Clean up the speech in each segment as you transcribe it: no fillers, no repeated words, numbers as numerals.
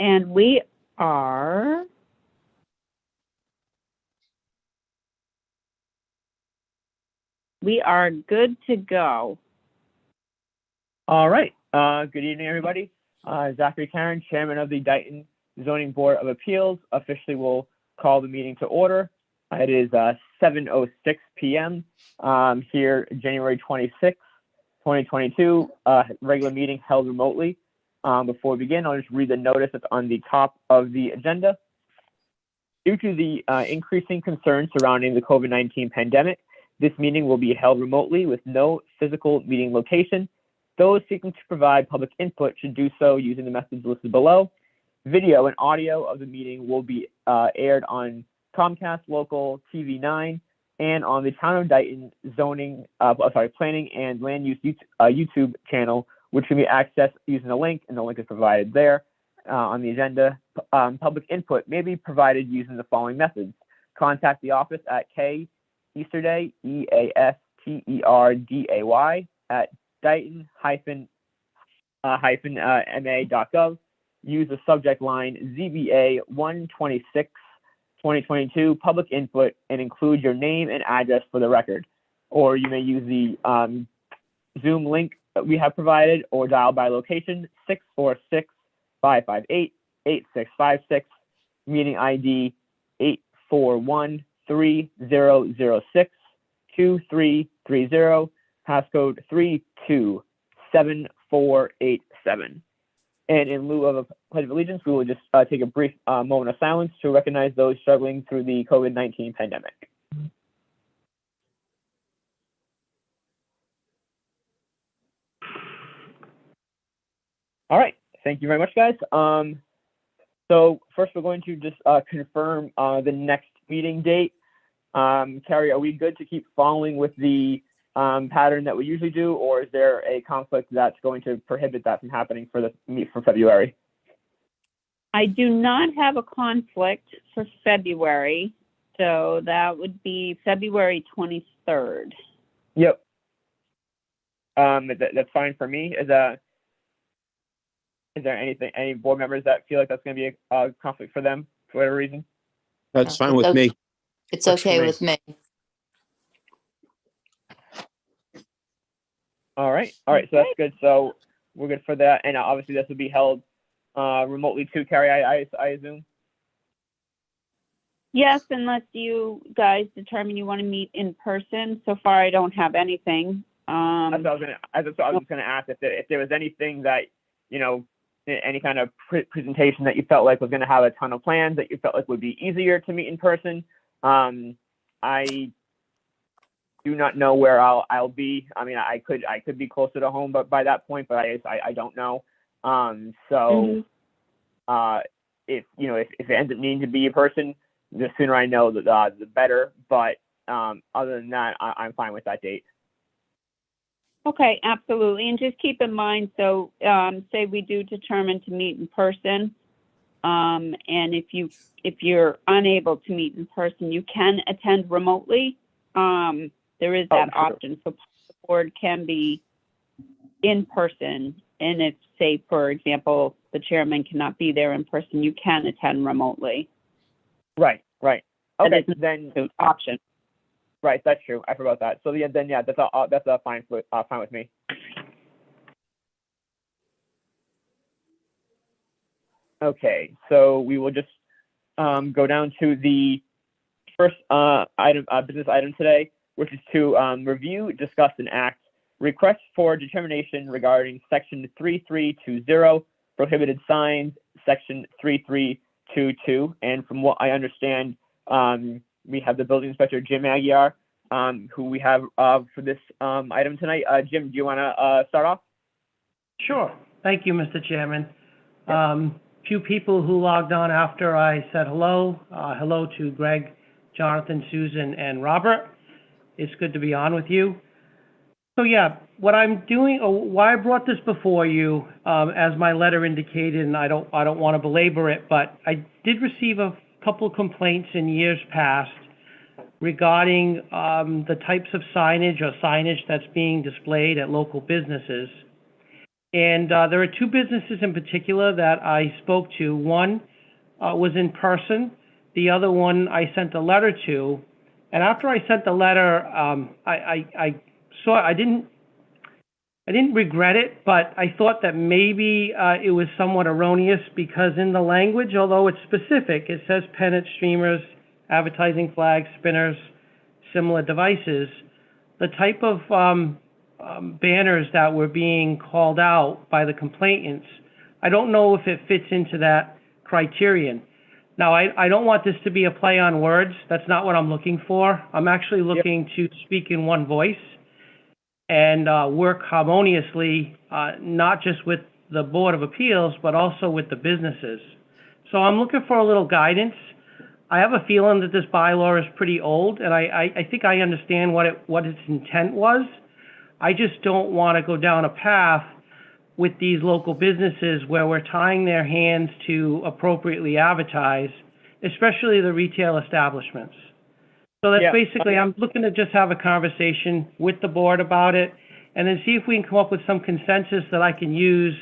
And we are good to go. All right. Good evening, everybody. Zachary Karen, Chairman of the Dighton Zoning Board of Appeals, officially will call the meeting to order. It is 7:06 p.m. Here, January 26, 2022, regular meeting held remotely. Before we begin, I'll just read the notice that's on the top of the agenda. Due to the increasing concerns surrounding the COVID-19 pandemic, this meeting will be held remotely with no physical meeting location. Those seeking to provide public input should do so using the methods listed below. Video and audio of the meeting will be aired on Comcast Local TV 9 and on the Town of Dighton Planning and Land Use YouTube channel, which can be accessed using a link, and the link is provided there on the agenda. Public input may be provided using the following methods. Contact the office at Easterday, EASTERDAY, at Dighton-ma.gov. Use the subject line ZBA 126-2022 public input and include your name and address for the record. Or you may use the Zoom link that we have provided, or dial by location 646-558-8656, meeting ID 841-3006-2330, passcode 327487. And in lieu of a pledge of allegiance, we will just take a brief moment of silence to recognize those struggling through the COVID-19 pandemic. All right, thank you very much, guys. So first, we're going to just confirm the next meeting date. Carrie, are we good to keep following with the pattern that we usually do, or is there a conflict that's going to prohibit that from happening for February? I do not have a conflict for February, so that would be February 23rd. Yep. That's fine for me. Is there any board members that feel like that's going to be a conflict for them for whatever reason? That's fine with me. It's okay with me. All right, so that's good. So we're good for that, and obviously this will be held remotely too, Carrie, I assume? Yes, unless you guys determine you want to meet in person. So far, I don't have anything. That's what I was just gonna ask if there was anything that, you know, any kind of presentation that you felt like was going to have a ton of plans that you felt like would be easier to meet in person. I do not know where I'll be. I mean, I could be closer to home, but by that point, but I don't know. If it ends up needing to be in person, the sooner I know, the better. But other than that, I'm fine with that date. Okay, absolutely. And just keep in mind, so say we do determine to meet in person, and if you're unable to meet in person, you can attend remotely. There is that option. So the board can be in person, and if, say, for example, the chairman cannot be there in person, you can attend remotely. Right. Okay, then an option. Right, that's true. I forgot that. So that's fine with me. Okay, so we will just go down to the first business item today, which is to review, discuss, and act request for determination regarding Section 3320 prohibited signs, Section 3322, and from what I understand, we have the building inspector, Jim Aguiar, who we have for this item tonight. Jim, do you want to start off? Sure. Thank you, Mr. Chairman. Few people who logged on after I said hello. Hello to Greg, Jonathan, Susan, and Robert. It's good to be on with you. So yeah, what I'm doing, or why I brought this before you, as my letter indicated, and I don't want to belabor it, but I did receive a couple complaints in years past regarding the types of signage or signage that's being displayed at local businesses. And there are two businesses in particular that I spoke to. One was in person. The other one I sent a letter to. And after I sent the letter, I didn't regret it, but I thought that maybe it was somewhat erroneous because in the language, although it's specific, it says pennant streamers, advertising flags, spinners, similar devices. The type of banners that were being called out by the complainants, I don't know if it fits into that criterion. Now, I don't want this to be a play on words. That's not what I'm looking for. I'm actually looking to speak in one voice and work harmoniously, not just with the Board of Appeals, but also with the businesses. So I'm looking for a little guidance. I have a feeling that this bylaw is pretty old, and I think I understand what its intent was. I just don't want to go down a path with these local businesses where we're tying their hands to appropriately advertise, especially the retail establishments. So that's basically, I'm looking to just have a conversation with the board about it and then see if we can come up with some consensus that I can use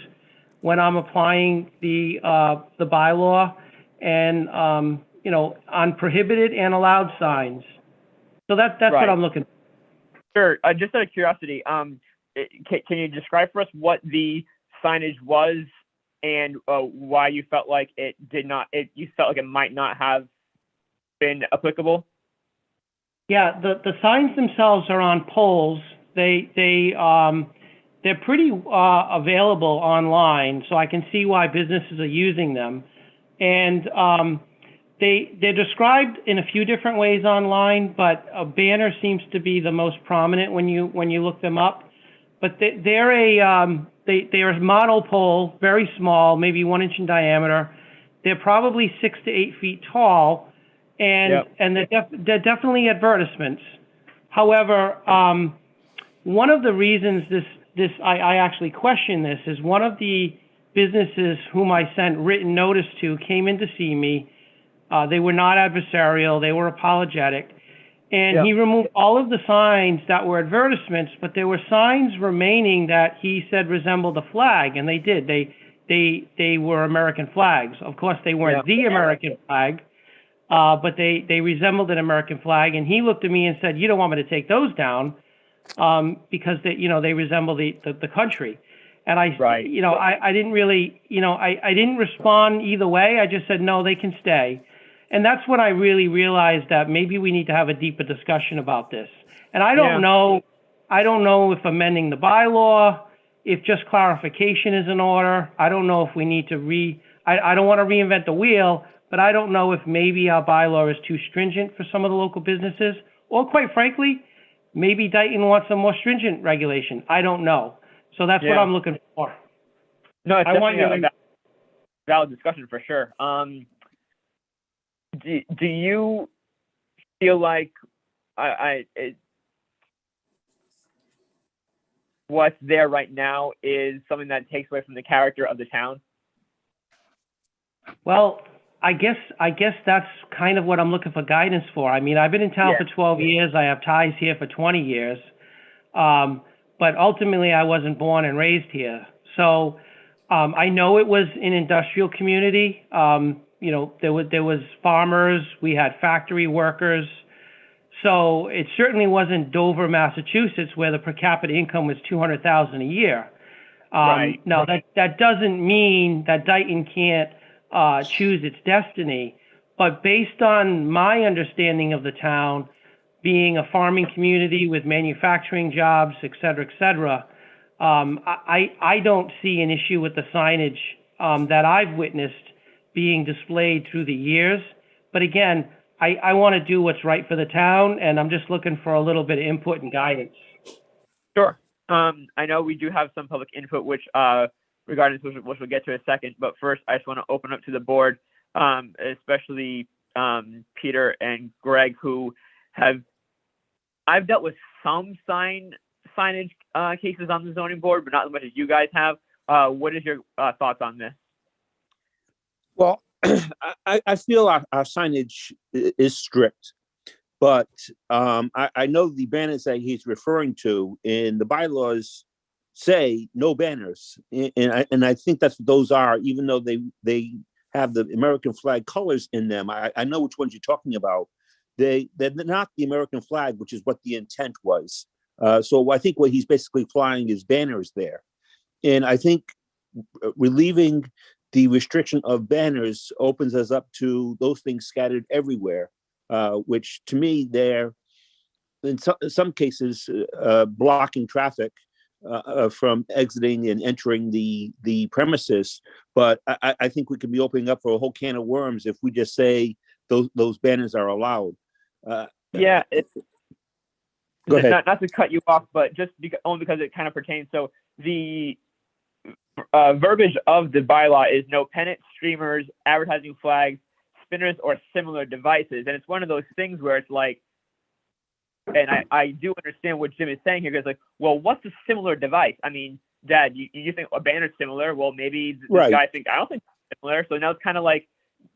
when I'm applying the bylaw and, on prohibited and allowed signs. So that's what I'm looking for. Sure. Just out of curiosity, can you describe for us what the signage was and why you felt like you felt like it might not have been applicable? Yeah, the signs themselves are on poles. They're pretty available online, so I can see why businesses are using them. And they're described in a few different ways online, but a banner seems to be the most prominent when you look them up. But they're a monopole, very small, maybe 1 inch in diameter. They're probably 6 to 8 feet tall. And they're definitely advertisements. However, one of the reasons I actually question this is one of the businesses whom I sent written notice to came in to see me. They were not adversarial. They were apologetic. And he removed all of the signs that were advertisements, but there were signs remaining that he said resembled a flag, and they did. They were American flags. Of course, they weren't the American flag. But they resembled an American flag, and he looked at me and said, "You don't want me to take those down because they resemble the country." And I didn't really, I didn't respond either way. I just said, "No, they can stay." And that's when I really realized that maybe we need to have a deeper discussion about this. And I don't know if amending the bylaw, if just clarification is in order. I don't know if we need to I don't want to reinvent the wheel. But I don't know if maybe our bylaw is too stringent for some of the local businesses, or quite frankly, maybe Dayton wants a more stringent regulation. I don't know. So that's what I'm looking for. No, it's definitely a valid discussion for sure. Do you feel like what's there right now is something that takes away from the character of the town? Well, I guess that's kind of what I'm looking for guidance for. I mean, I've been in town for 12 years. I have ties here for 20 years. But ultimately, I wasn't born and raised here. So I know it was an industrial community. There was farmers. We had factory workers. So it certainly wasn't Dover, Massachusetts, where the per capita income was $200,000 a year. Now, that doesn't mean that Dayton can't choose its destiny, but based on my understanding of the town being a farming community with manufacturing jobs, et cetera, I don't see an issue with the signage that I've witnessed being displayed through the years. But again, I want to do what's right for the town, and I'm just looking for a little bit of input and guidance. Sure. I know we do have some public input, which regarding this, which we'll get to in a second. But first, I just want to open up to the board, especially Peter and Greg, who I've dealt with some signage cases on the zoning board, but not as much as you guys have. What is your thoughts on this? Well, I feel our signage is strict, but I know the banners that he's referring to in the bylaws say no banners, and I think that's what those are, even though they have the American flag colors in them. I know which ones you're talking about. They're not the American flag, which is what the intent was. So I think what he's basically flying is banners there, and I think relieving the restriction of banners opens us up to those things scattered everywhere, which to me they're in some cases blocking traffic from exiting and entering the premises. But I think we could be opening up for a whole can of worms if we just say those banners are allowed. Yeah, Go ahead. Not to cut you off, but just only because it kind of pertains. So the verbiage of the bylaw is no pennants, streamers, advertising flags, spinners, or similar devices. And it's one of those things where it's like, and I do understand what Jim is saying here, because like, well, what's a similar device? I mean, Dad, you think a banner's similar? Well, maybe this Right. guy thinks, I don't think it's similar. So now it's kind of like,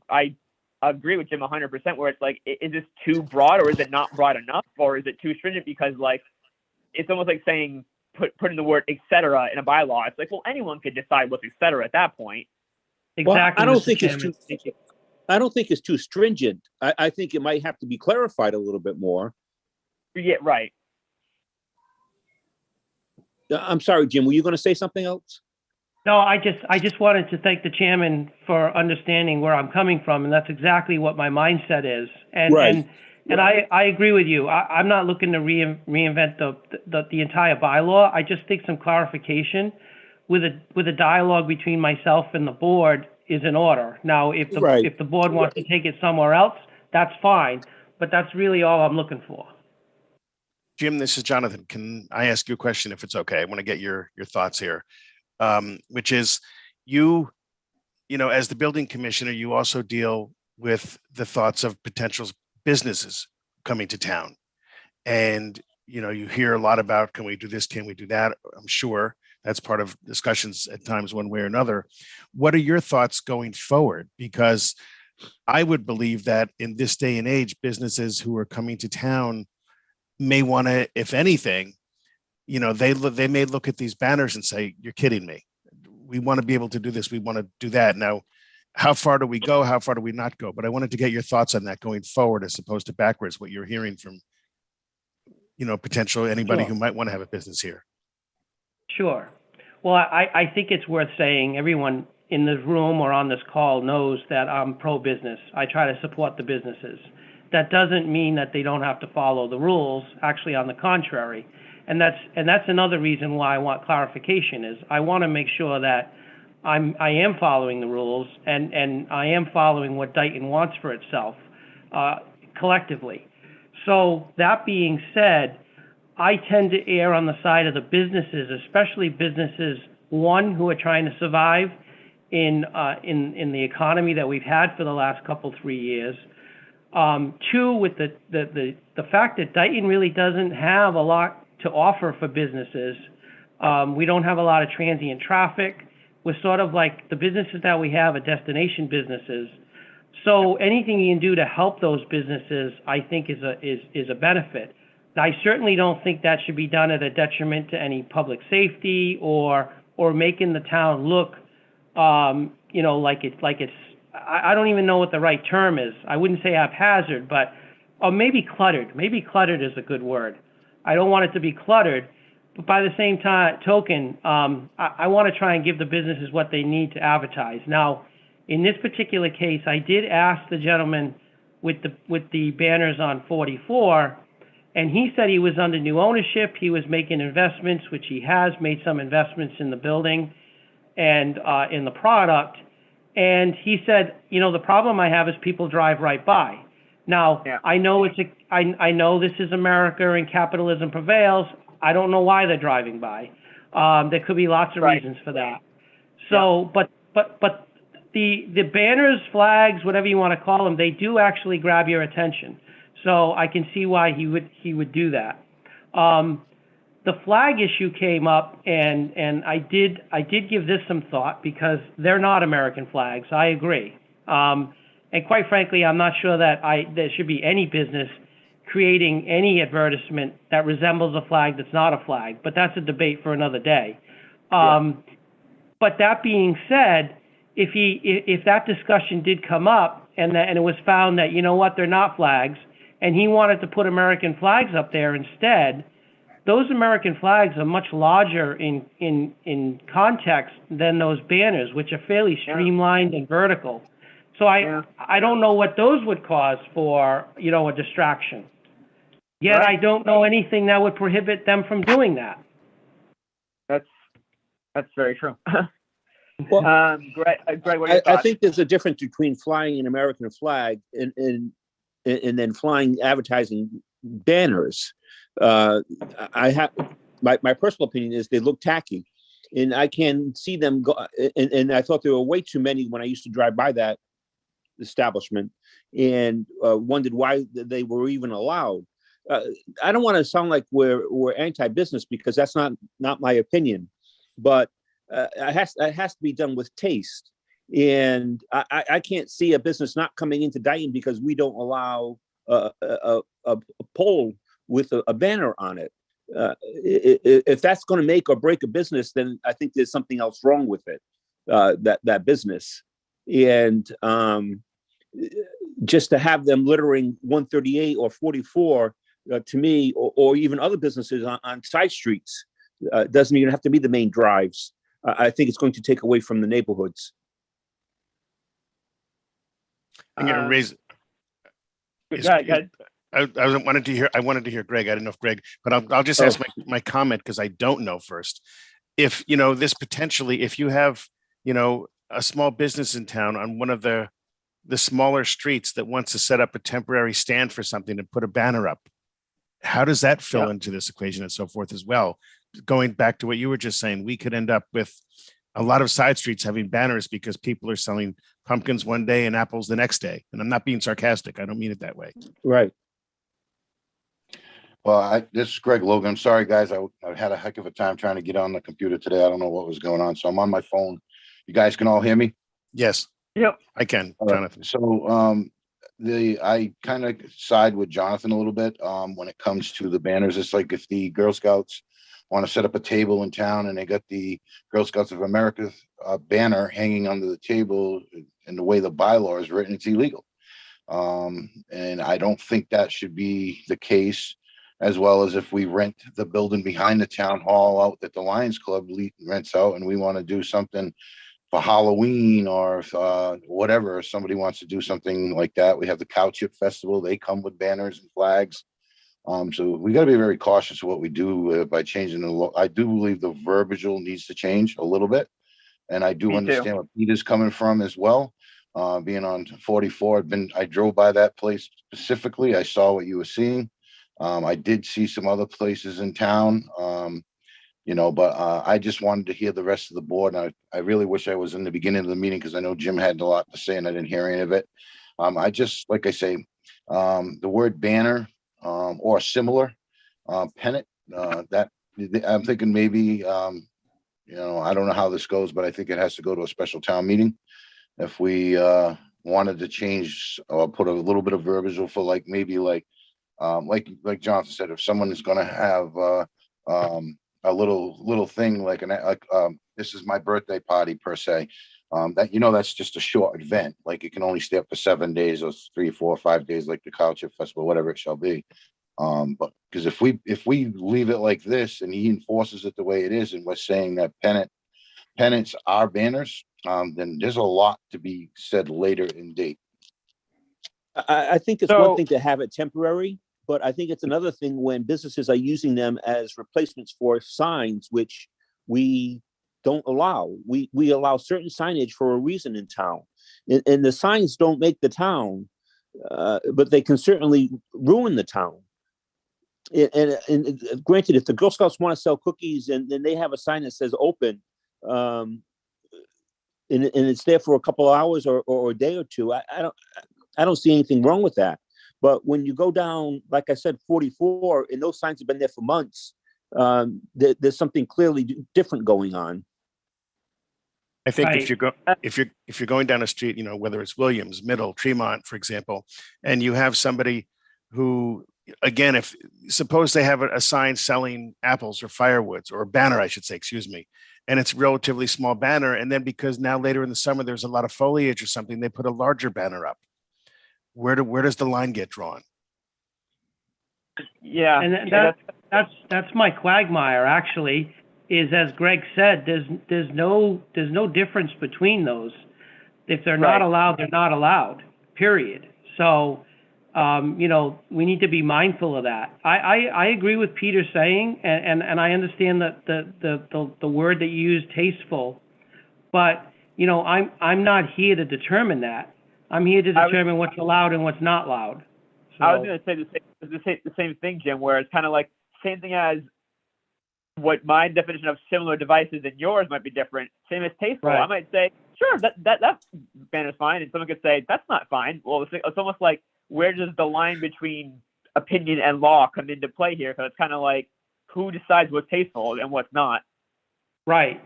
I agree with Jim 100%, where it's like, is this too broad, or is it not broad enough, or is it too stringent? Because like, it's almost like saying, putting the word etc. in a bylaw. It's like, well, anyone could decide what's etc. at that point. Well, Exactly. I don't Mr. think Chairman. I don't think it's too stringent. I think it might have to be clarified a little bit more. Yeah, right. I'm sorry, Jim, were you going to say something else? No, I just wanted to thank the chairman for understanding where I'm coming from, and that's exactly what my mindset is. And Right. and I agree with you. I'm not looking to reinvent the entire bylaw. I just think some clarification with a dialogue between myself and the board is in order. Now, if Right. the board wants to take it somewhere else, that's fine. But that's really all I'm looking for. Jim, this is Jonathan. Can I ask you a question if it's okay? I want to get your thoughts here, which is you know, as the building commissioner, you also deal with the thoughts of potential businesses coming to town. And, you know, you hear a lot about, can we do this? Can we do that? I'm sure that's part of discussions at times, one way or another. What are your thoughts going forward? Because I would believe that in this day and age, businesses who are coming to town may want to, if anything, you know, they may look at these banners and say, you're kidding me. We want to be able to do this. We want to do that. Now, how far do we go? How far do we not go? But I wanted to get your thoughts on that going forward, as opposed to backwards, what you're hearing from, you know, potential anybody Sure. who might want to have a business here. Sure. Well, I think it's worth saying everyone in this room or on this call knows that I'm pro-business. I try to support the businesses. That doesn't mean that they don't have to follow the rules. Actually, on the contrary. And that's another reason why I want clarification, is I want to make sure that I am following the rules, and I am following what Dayton wants for itself collectively. So that being said, I tend to err on the side of the businesses, especially businesses, one, who are trying to survive in the economy that we've had for the last 3 years. Two, with the fact that Dayton really doesn't have a lot to offer for businesses. We don't have a lot of transient traffic. We're sort of like the businesses that we have are destination businesses. So anything you can do to help those businesses, I think, is a benefit. I certainly don't think that should be done at a detriment to any public safety or making the town look, you know, like it's. I don't even know what the right term is. I wouldn't say haphazard, or maybe cluttered. Maybe cluttered is a good word. I don't want it to be cluttered, but by the same token, I want to try and give the businesses what they need to advertise. Now, in this particular case, I did ask the gentleman with the banners on 44, and he said he was under new ownership. He was making investments, which he has made some investments in the building and in the product. And he said, you know, the problem I have is people drive right by. Now, yeah. I know I know this is America and capitalism prevails. I don't know why they're driving by. There could be lots of reasons for that. So, yeah. but the banners, flags, whatever you want to call them, they do actually grab your attention. So I can see why he would do that. The flag issue came up, and I did give this some thought, because they're not American flags. I agree. And quite frankly, I'm not sure that there should be any business creating any advertisement that resembles a flag that's not a flag, but that's a debate for another day. But that being said, if that discussion did come up and it was found that, you know what, they're not flags, and he wanted to put American flags up there instead, those American flags are much larger in context than those banners, which are fairly streamlined and vertical. So I don't know what those would cause for, you know, a distraction. Yet Right. I don't know anything that would prohibit them from doing that. That's very true. Well, Greg, what are your I thoughts? think there's a difference between flying an American flag and then flying advertising banners. I have my personal opinion is they look tacky, and I can see them go. And I thought there were way too many when I used to drive by that establishment, and wondered why they were even allowed. I don't want to sound like we're anti-business, because that's not my opinion, but it has to be done with taste. And I can't see a business not coming into Dayton because we don't allow a pole with a banner on it. If that's going to make or break a business, then I think there's something else wrong with it, that business. And just to have them littering 138 or 44, to me, or even other businesses on side streets, doesn't even have to be the main drives. I think it's going to take away from the neighborhoods. I'm going to raise. Go ahead. I wanted to hear Greg. I didn't know if Greg, but I'll just ask my comment, because I don't know first. If, you know, this potentially, if you have, you know, a small business in town on one of the smaller streets that wants to set up a temporary stand for something and put a banner up, how does that fill into this equation and so forth as well? Going back to what you were just saying, we could end up with a lot of side streets having banners because people are selling pumpkins one day and apples the next day. And I'm not being sarcastic. I don't mean it that way. Right. Well, this is Greg Logan. I'm sorry, guys. I had a heck of a time trying to get on the computer today. I don't know what was going on. So I'm on my phone. You guys can all hear me? Yes. Yep. I can, All right. Jonathan. So I kind of side with Jonathan a little bit when it comes to the banners. It's like if the Girl Scouts want to set up a table in town and they got the Girl Scouts of America banner hanging under the table, and the way the bylaw is written, it's illegal. And I don't think that should be the case. As well as if we rent the building behind the town hall out that the Lions Club rents out, and we want to do something for Halloween or whatever, if somebody wants to do something like that. We have the Cow Chip Festival. They come with banners and flags. So we got to be very cautious of what we do by changing the law. I do believe the verbiage needs to change a little bit. And I do understand where Peter's coming from as well. Being on 44, I drove by that place specifically. I saw what you were seeing. I did see some other places in town, you know, but I just wanted to hear the rest of the board. And I really wish I was in the beginning of the meeting, because I know Jim had a lot to say and I didn't hear any of it. I just, like I say, the word banner or similar, pennant, that I'm thinking maybe, you know, I don't know how this goes, but I think it has to go to a special town meeting. If we wanted to change or put a little bit of verbiage for like Jonathan said, if someone is going to have a little thing like this is my birthday party per se, that, you know, that's just a short event. Like it can only stay up for 7 days or 3, 4, 5 days, like the Cow Chip Festival, whatever it shall be. But because if we leave it like this and he enforces it the way it is, and we're saying that pennants are banners, then there's a lot to be said later in date. I think it's one thing to have it temporary, but I think it's another thing when businesses are using them as replacements for signs, which we don't allow. We allow certain signage for a reason in town, and the signs don't make the town, but they can certainly ruin the town. And granted, if the Girl Scouts want to sell cookies and then they have a sign that says open, and it's there for a couple of hours or a day or two, I don't see anything wrong with that. But when you go down, like I said, 44, and those signs have been there for months, there's something clearly different going on. I think Right. if you're going down a street, you know, whether it's Williams, Middle, Tremont, for example, and you have somebody who again, if suppose they have a sign selling apples or firewoods, or a banner, I should say, excuse me, and it's a relatively small banner, and then because now later in the summer there's a lot of foliage or something, they put a larger banner up. Where does the line get drawn? Yeah. And yeah, that's my quagmire, actually, is, as Greg said, there's no difference between those. If they're not Right. allowed, they're not allowed, period. So, we need to be mindful of that. I agree with Peter saying, and I understand that the word that you use, tasteful, but, I'm not here to determine that. I'm here to determine what's allowed and what's not allowed. So, I was going to say the same thing, Jim, where it's kind of like same thing as what my definition of similar devices and yours might be different. Same as tasteful. Right. I might say, sure, that banner's fine, and someone could say that's not fine. Well, it's almost like, where does the line between opinion and law come into play here? So it's kind of like, who decides what's tasteful and what's not? right.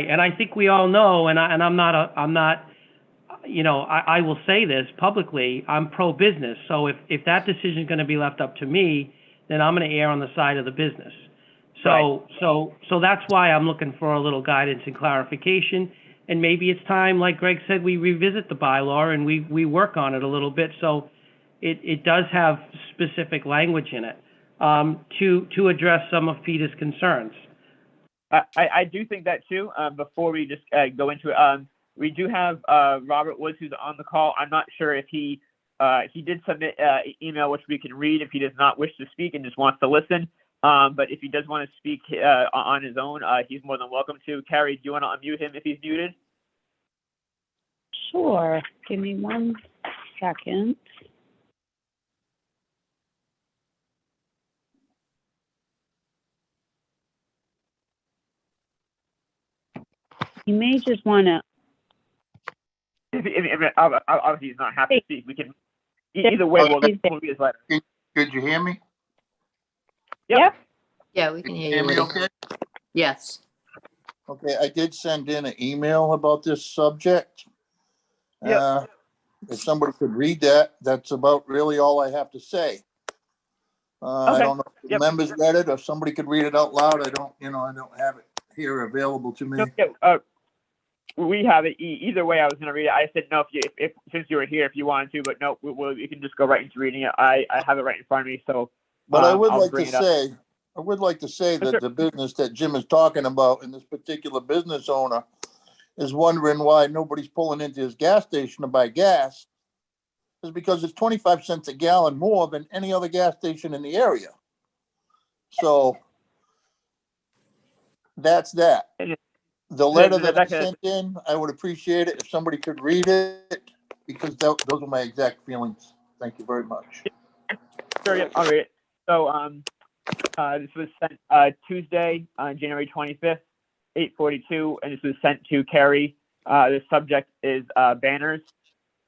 And I think we all know, and I'm not, I will say this publicly, I'm pro-business. So if that decision is going to be left up to me, then I'm going to err on the side of the business. So, so that's why I'm looking for a little guidance and clarification. And maybe it's time, like Greg said, we revisit the bylaw and we work on it a little bit. So it does have specific language in it, to address some of Peter's concerns. I do think that too. Before we just go into it, we do have Robert Woods, who's on the call. I'm not sure if he did submit an email which we can read if he does not wish to speak and just wants to listen. But if he does want to speak on his own, he's more than welcome to. Carrie, do you want to unmute him if he's muted? Sure. Give me 1 second. You may just want to. Obviously, he's not happy to speak. We can either way. We'll read his letter. Could you hear me? Yep. Yeah, we can hear you. Hear me Woody. okay? Yes. Okay, I did send in an email about this subject. Yep. If somebody could read that, that's about really all I have to say. I Okay. don't know if the Yep. members read it or if somebody could read it out loud. I don't have it here available to me. We have it. Either way, I was going to read it. I said no if since you were here, if you wanted to, but no, you can just go right into reading it. I have it right in front of me, so. But I would I'll like bring to it up. say, that Sure. the business that Jim is talking about, and this particular business owner is wondering why nobody's pulling into his gas station to buy gas, is because it's 25 cents a gallon more than any other gas station in the area. So that's that. The letter that I sent in, I would appreciate it if somebody could read it, because those are my exact feelings. Thank you very much. Sure, yep, I'll read it. So, this was sent Tuesday, January 25th, 8:42, and this was sent to Carrie. The subject is banners,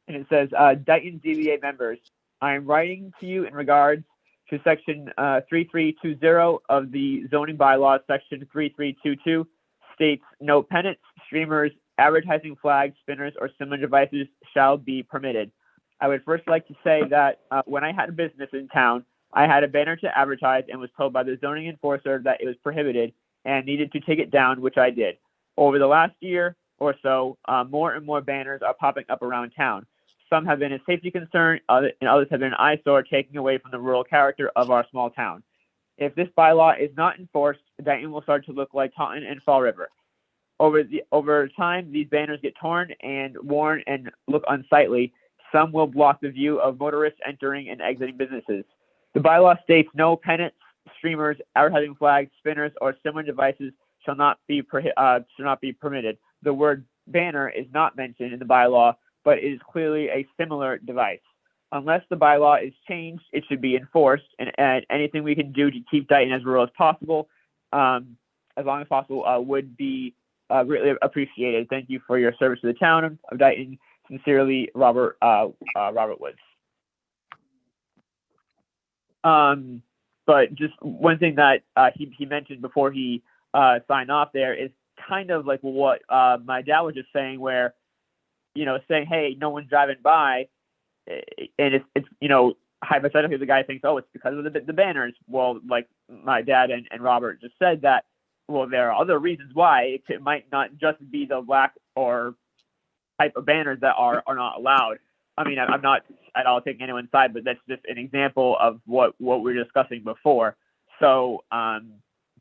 and it says, Dayton DBA members, I am writing to you in regards to section 3320 of the zoning bylaws. Section 3322 states no pennants, streamers, advertising flags, spinners, or similar devices shall be permitted. I would first like to say that when I had a business in town, I had a banner to advertise and was told by the zoning enforcer that it was prohibited and needed to take it down, which I did. Over the last year or so, more and more banners are popping up around town. Some have been a safety concern, and others have been an eyesore, taking away from the rural character of our small town. If this bylaw is not enforced, Dayton will start to look like Taunton and Fall River. Over time, these banners get torn and worn and look unsightly. Some will block the view of motorists entering and exiting businesses. The bylaw states no pennants, streamers, advertising flags, spinners, or similar devices shall not be permitted. The word banner is not mentioned in the bylaw, but it is clearly a similar device. Unless the bylaw is changed, it should be enforced, and anything we can do to keep Dayton as rural as possible, as long as possible, would be greatly appreciated. Thank you for your service to the town of Dayton. Sincerely, Robert Woods. But just one thing that he mentioned before he signed off there is kind of like what my dad was just saying, where, saying, hey, no one's driving by, and it's hypothetically, the guy thinks, oh, it's because of the banners. Well, like my dad and Robert just said that, well, there are other reasons why it might not just be the lack or type of banners that are not allowed. I mean, I'm not at all taking anyone's side, but that's just an example of what we were discussing before. So,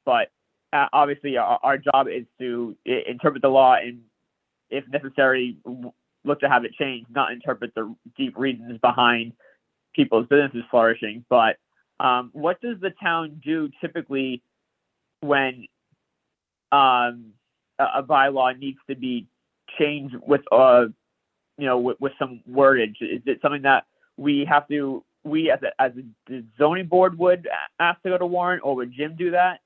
but obviously our job is to interpret the law and, if necessary, look to have it changed, not interpret the deep reasons behind people's businesses flourishing. But what does the town do typically when a bylaw needs to be changed with with some wordage? Is it something that we have to, as the zoning board would ask to go to warrant, or would Jim do that?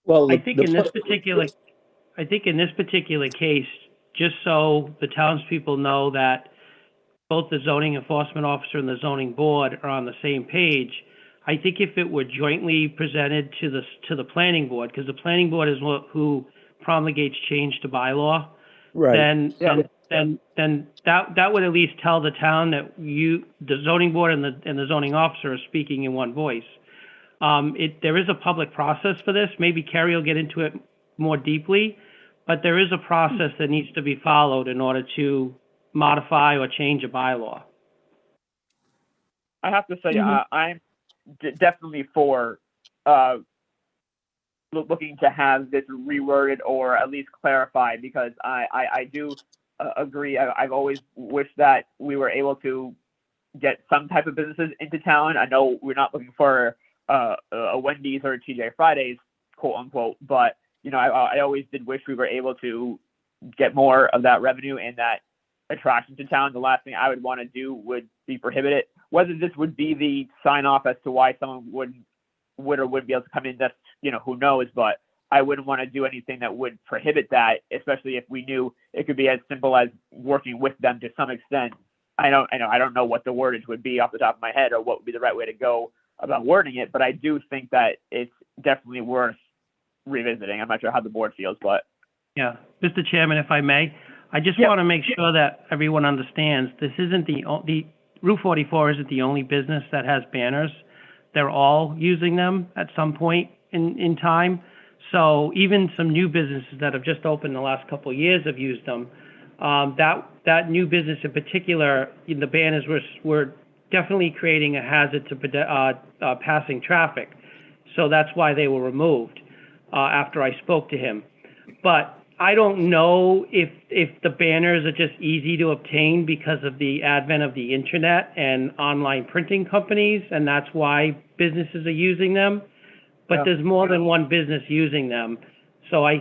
Well, I think in this particular case, just so the townspeople know that both the zoning enforcement officer and the zoning board are on the same page, I think if it were jointly presented to the planning board, because the planning board is who promulgates change to bylaw, right. then that would at least tell the town that the zoning board and the zoning officer are speaking in one voice. There is a public process for this. Maybe Kerry will get into it more deeply, but there is a process that needs to be followed in order to modify or change a bylaw. I have to say, I'm definitely for looking to have this reworded or at least clarified, because I do agree. I've always wished that we were able to get some type of businesses into town. I know we're not looking for a Wendy's or a TJ Fridays, quote unquote, but I always did wish we were able to get more of that revenue and that attraction to town. The last thing I would want to do would be prohibit it. Whether this would be the sign off as to why someone would or wouldn't be able to come in, that's, who knows, but I wouldn't want to do anything that would prohibit that, especially if we knew it could be as simple as working with them to some extent. I don't know what the wordage would be off the top of my head or what would be the right way to go about wording it, but I do think that it's definitely worth revisiting. I'm not sure how the board feels, but Yeah, Mr. Chairman, if I may, I just want to make sure that everyone understands this isn't the Route 44 isn't the only business that has banners. They're all using them at some point in time. So even some new businesses that have just opened the last couple of years have used them. That new business in particular, the banners were definitely creating a hazard to passing traffic. So that's why they were removed after I spoke to him. But I don't know if the banners are just easy to obtain because of the advent of the internet and online printing companies, and that's why businesses are using them. But there's more than one business using them. So I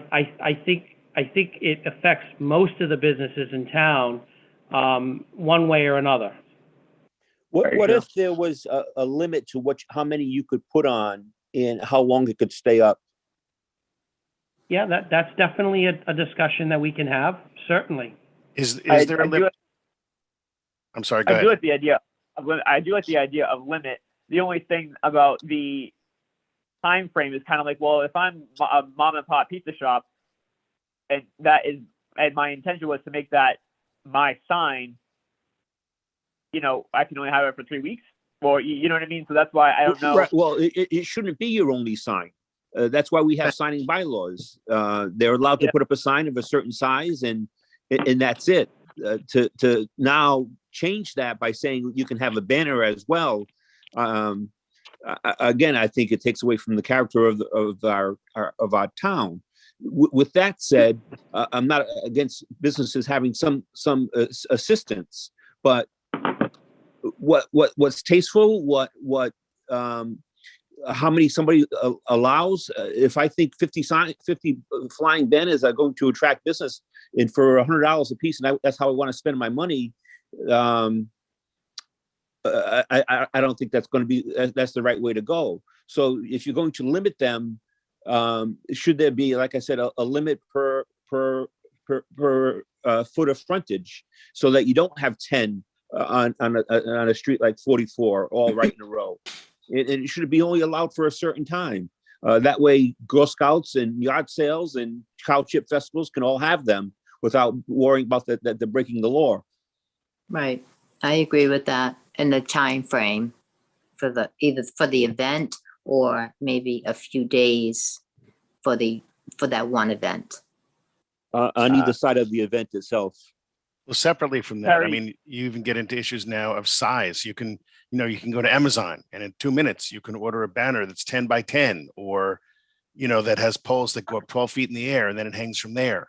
think it affects most of the businesses in town one way or another. What if there was a limit to how many you could put on and how long it could stay up? Yeah, that's definitely a discussion that we can have, certainly. Is there a limit? I'm sorry, go ahead. I do like the idea of limit. The only thing about the time frame is kind of like, well, if I'm a mom and pop pizza shop, and my intention was to make that my sign, I can only have it for 3 weeks, or you know what I mean? So that's why I don't know. Right. Well, it shouldn't be your only sign. That's why we have signing bylaws. They're allowed to put up a sign of a certain size, and that's it. To now change that by saying you can have a banner as well. Again, I think it takes away from the character of our town. With that said, I'm not against businesses having some assistance, but what's tasteful, how many somebody allows. If I think 50 flying banners are going to attract business, and for $100 a piece, and that's how I want to spend my money, I don't think that's the right way to go. So if you're going to limit them, should there be, like I said, a limit per foot of frontage, so that you don't have 10 on a street like 44 all right in a row? And it should be only allowed for a certain time. That way, Girl Scouts and yard sales and cow chip festivals can all have them without worrying about the breaking the law. Right. I agree with that. And the time frame for the, either for the event or maybe a few days for that one event. On either side of the event itself. Well, separately from that, I Harry- mean, you even get into issues now of size. You can go to Amazon and in 2 minutes you can order a banner that's 10 by 10 or, that has poles that go up 12 feet in the air and then it hangs from there.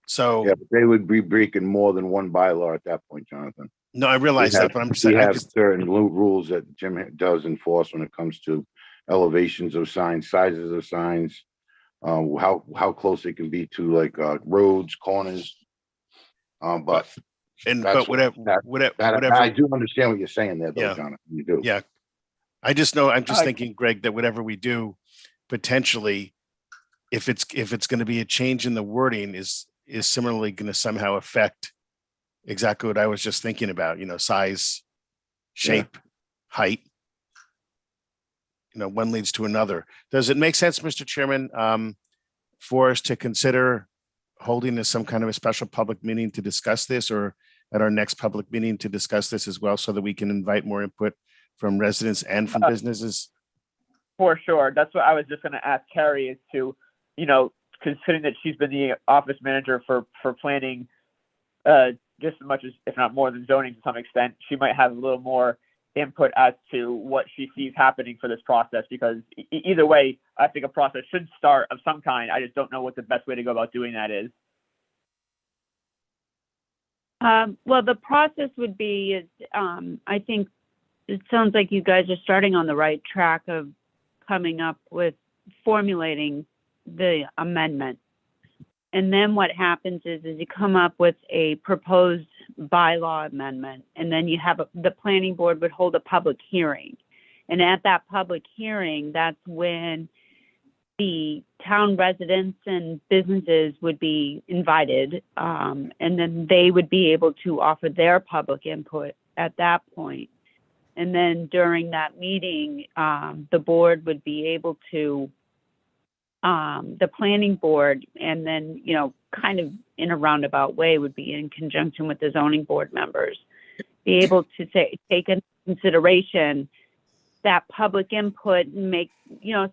So, Yeah, but they would be breaking more than one bylaw at that point, Jonathan. no, I realize We that, have- but I'm just We saying, have certain rules that Jim does enforce when it comes to elevations of signs, sizes of signs, how close they can be to like roads, corners. But that's whatever, I do understand what you're saying there, though, Yeah. Jonathan. You do. yeah. I just know, I'm just I- thinking, Greg, that whatever we do, potentially, if it's going to be a change in the wording is similarly going to somehow affect exactly what I was just thinking about, size, shape, height. One leads to another. Does it make sense, Mr. Chairman, for us to consider holding some kind of a special public meeting to discuss this, or at our next public meeting to discuss this as well, so that we can invite more input from residents and from businesses? For sure. That's what I was just going to ask Carrie is to, considering that she's been the office manager for planning just as much as, if not more than zoning to some extent, she might have a little more input as to what she sees happening for this process, because either way, I think a process should start of some kind. I just don't know what the best way to go about doing that is. Well, the process would be, I think it sounds like you guys are starting on the right track of coming up with formulating the amendment. And then what happens is you come up with a proposed bylaw amendment, and then you have the planning board would hold a public hearing. And at that public hearing, that's when the town residents and businesses would be invited, and then they would be able to offer their public input at that point. And then during that meeting, the board would be able to, the planning board, and then, kind of in a roundabout way would be in conjunction with the zoning board members, be able to take into consideration that public input and make,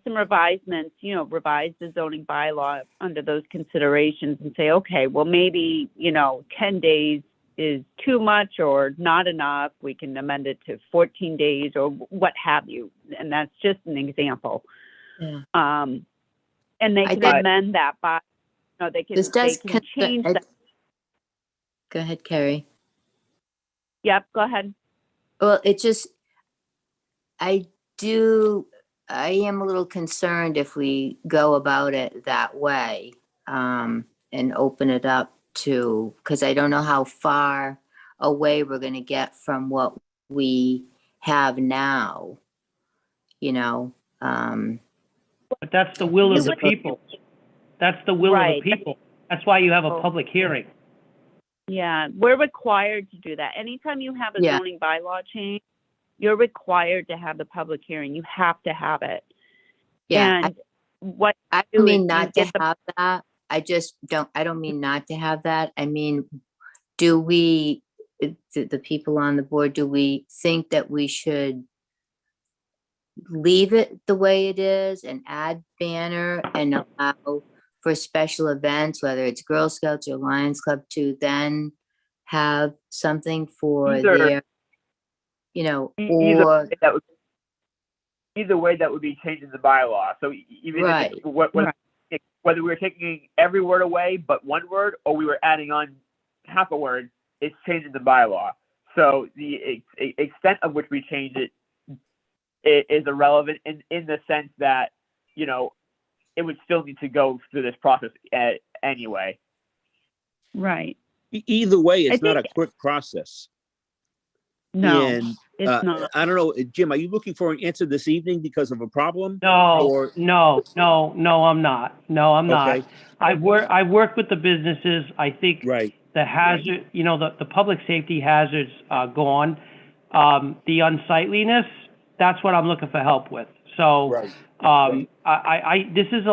some revisements, revise the zoning bylaw under those considerations and say, okay, well, maybe, 10 days is too much or not enough. We can amend it to 14 days or what have you. And that's just an example. Yeah. And they I can think- amend that by, they can change that. Go ahead, Carrie. Yep, go ahead. Well, I am a little concerned if we go about it that way, and open it up to, because I don't know how far away we're going to get from what we have now, But that's the will of You the would- people. That's the will of Right. the people. That's why you have a Oh. public hearing. Yeah, we're required to do that. Anytime you have a Yeah. zoning bylaw change, you're required to have the public hearing. You have to have it. yeah, And what I do don't is mean you not to get the- have that. I don't mean not to have that. I mean, do we, the people on the board, do we think that we should leave it the way it is and add banner and allow for special events, whether it's Girl Scouts or Lions Club, to then have something for Either- their, Either or, way, that would be changing the bylaw. So even Right. if whether we were taking every word away but one word, or we were adding on half a word, it's changing the bylaw. So the extent of which we change it is irrelevant in the sense that, it would still need to go through this process anyway. Right. Either way, it's not a think- quick process. No, And it's not. I don't know, Jim, are you looking for an answer this evening because of a problem? No, Or- no, I'm not. No, I'm not. Okay. I've worked with the businesses. I think Right. the hazard, the public safety hazards are gone. The unsightliness, that's what I'm looking for help with. So, this is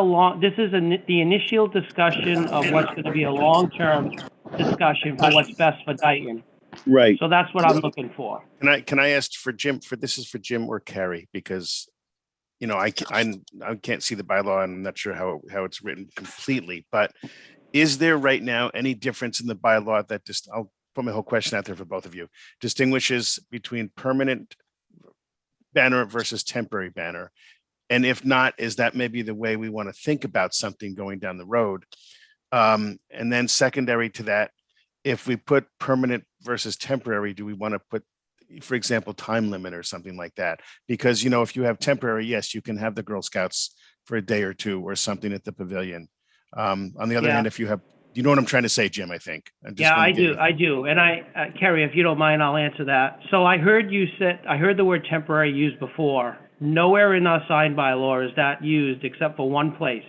the initial discussion of what's going to be a long-term discussion for what's best for Dayton. Right. So that's what I'm looking for. Can I ask for Jim, this is for Jim or Carrie, because, you know, I can't see the bylaw and I'm not sure how it's written completely, but is there right now any difference in the bylaw that just, I'll put my whole question out there for both of you, distinguishes between permanent banner versus temporary banner? And if not, is that maybe the way we want to think about something going down the road? And then secondary to that, if we put permanent versus temporary, do we want to put, for example, time limit or something like that? Because, you know, if you have temporary, yes, you can have the Girl Scouts for a day or two or something at the pavilion. On the other Yeah. hand, if you have, you know what I'm trying to say, Jim, I think. Yeah, I do. And Carrie, if you don't mind, I'll answer that. So I heard the word temporary used before. Nowhere in our sign bylaw is that used except for one place.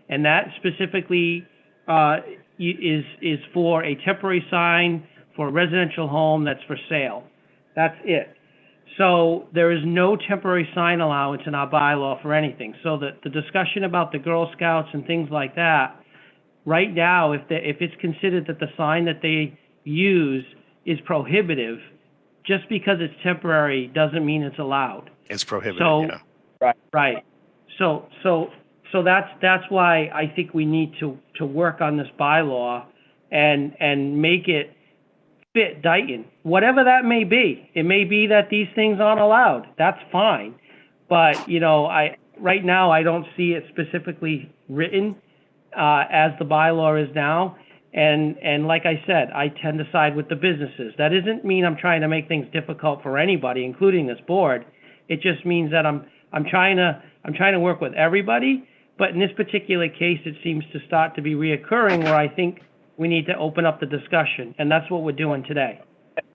And that specifically is for a temporary sign for a residential home that's for sale. That's it. So there is no temporary sign allowance in our bylaw for anything. So the discussion about the Girl Scouts and things like that, right now, if it's considered that the sign that they use is prohibitive, just because it's temporary doesn't mean it's allowed. It's prohibited, So, yeah. right. So that's why I think we need to work on this bylaw and make it fit Dayton, whatever that may be. It may be that these things aren't allowed. That's fine. But, you know, right now I don't see it specifically written as the bylaw is now. And like I said, I tend to side with the businesses. That doesn't mean I'm trying to make things difficult for anybody, including this board. It just means that I'm trying to work with everybody. But in this particular case, it seems to start to be reoccurring where I think we need to open up the discussion, and that's what we're doing today.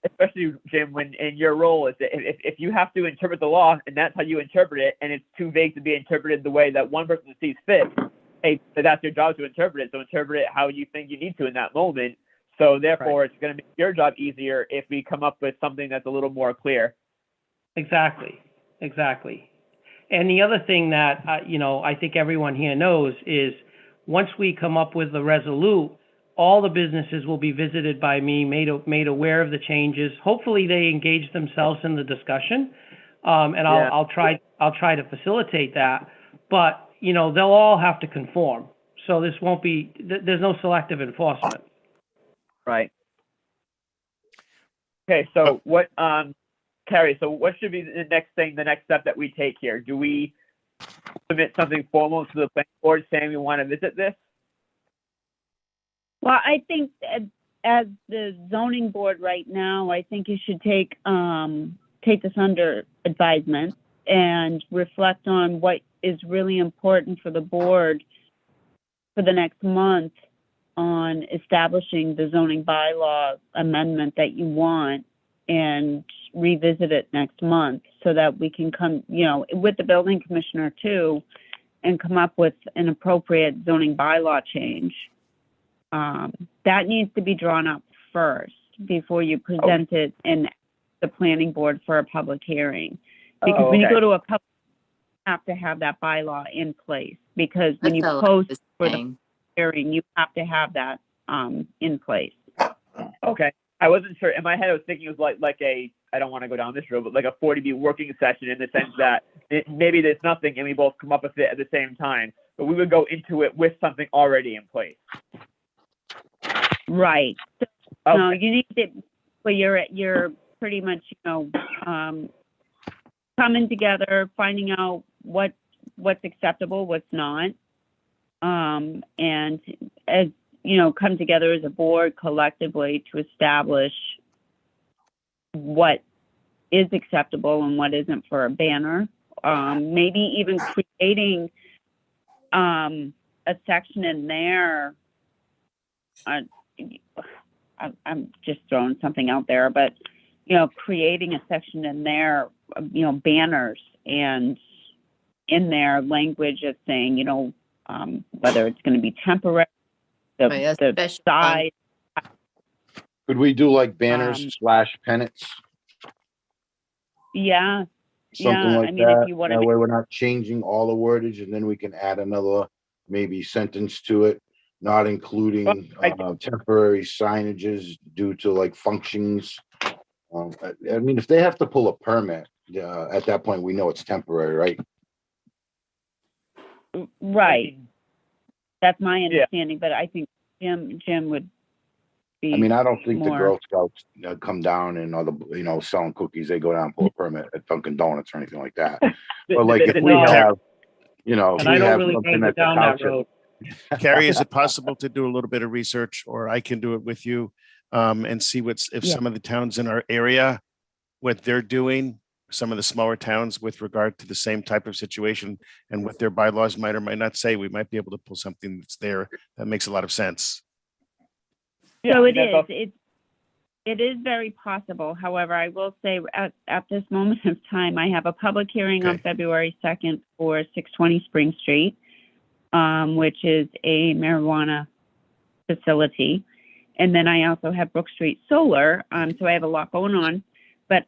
Especially, Jim, when in your role is that if you have to interpret the law and that's how you interpret it, and it's too vague to be interpreted the way that one person sees fit, hey, that's your job to interpret it. So interpret it how you think you need to in that moment. So therefore, It's going to make your job easier if we come up with something that's a little more clear. Exactly. And the other thing that, I think everyone here knows is once we come up with the resolute, all the businesses will be visited by me, made aware of the changes. Hopefully they engage themselves in the discussion. And I'll try to facilitate that, but they'll all have to conform. So this won't be, there's no selective enforcement. Right. Okay. So what, Carrie, so what should be the next step that we take here? Do we submit something formal to the planning board saying we want to visit this? Well, I think as the zoning board right now, I think you should take this under advisement and reflect on what is really important for the board for the next month on establishing the zoning bylaw amendment that you want, and revisit it next month so that we can come, with the building commissioner too, and come up with an appropriate zoning bylaw change. That needs to be drawn up first before you present it in the planning board for a public hearing. Because when you go to a public, you have to have that bylaw in place, because when you post for the hearing, you have to have that in place. Okay. I wasn't sure. In my head, I was thinking it was like a, I don't want to go down this road, but like a 40B working session, in the sense that maybe there's nothing and we both come up with it at the same time, but we would go into it with something already in place. Right. So, Okay. no, you need to, well, you're pretty much, coming together, finding out what's acceptable, what's not. And as, come together as a board collectively to establish what is acceptable and what isn't for a banner. Maybe even creating a section in there. I'm just throwing something out there, but creating a section in there, banners, and in there language of saying, whether it's going to be temporary, the size. Could we do like banners / pennants? Yeah. Something like if that. you want That way we're not changing all the wordage, and then we can add another maybe sentence to it, not including temporary signages due to like functions I mean, if they have to pull a permit, at that point, we know it's temporary, right? Right. That's my understanding, but I think Jim would be. I mean, I don't think the more- Girl Scouts come down and selling cookies. They go down and pull a permit at Dunkin' Donuts or anything like that. But like if we No. have, if And I we don't have really something go at the down that township. road. Carrie, is it possible to do a little bit of research, or I can do it with you, and see if Yeah. some of the towns in our area, what they're doing, some of the smaller towns with regard to the same type of situation and what their bylaws might or might not say, we might be able to pull something that's there that makes a lot of sense. Yeah, So I it mean, that's is. It is very possible. However, I will say at this moment of time, I have a public hearing on Okay. February 2nd for 620 Spring Street, which is a marijuana facility. And then I also have Brook Street Solar. So I have a lot going on. But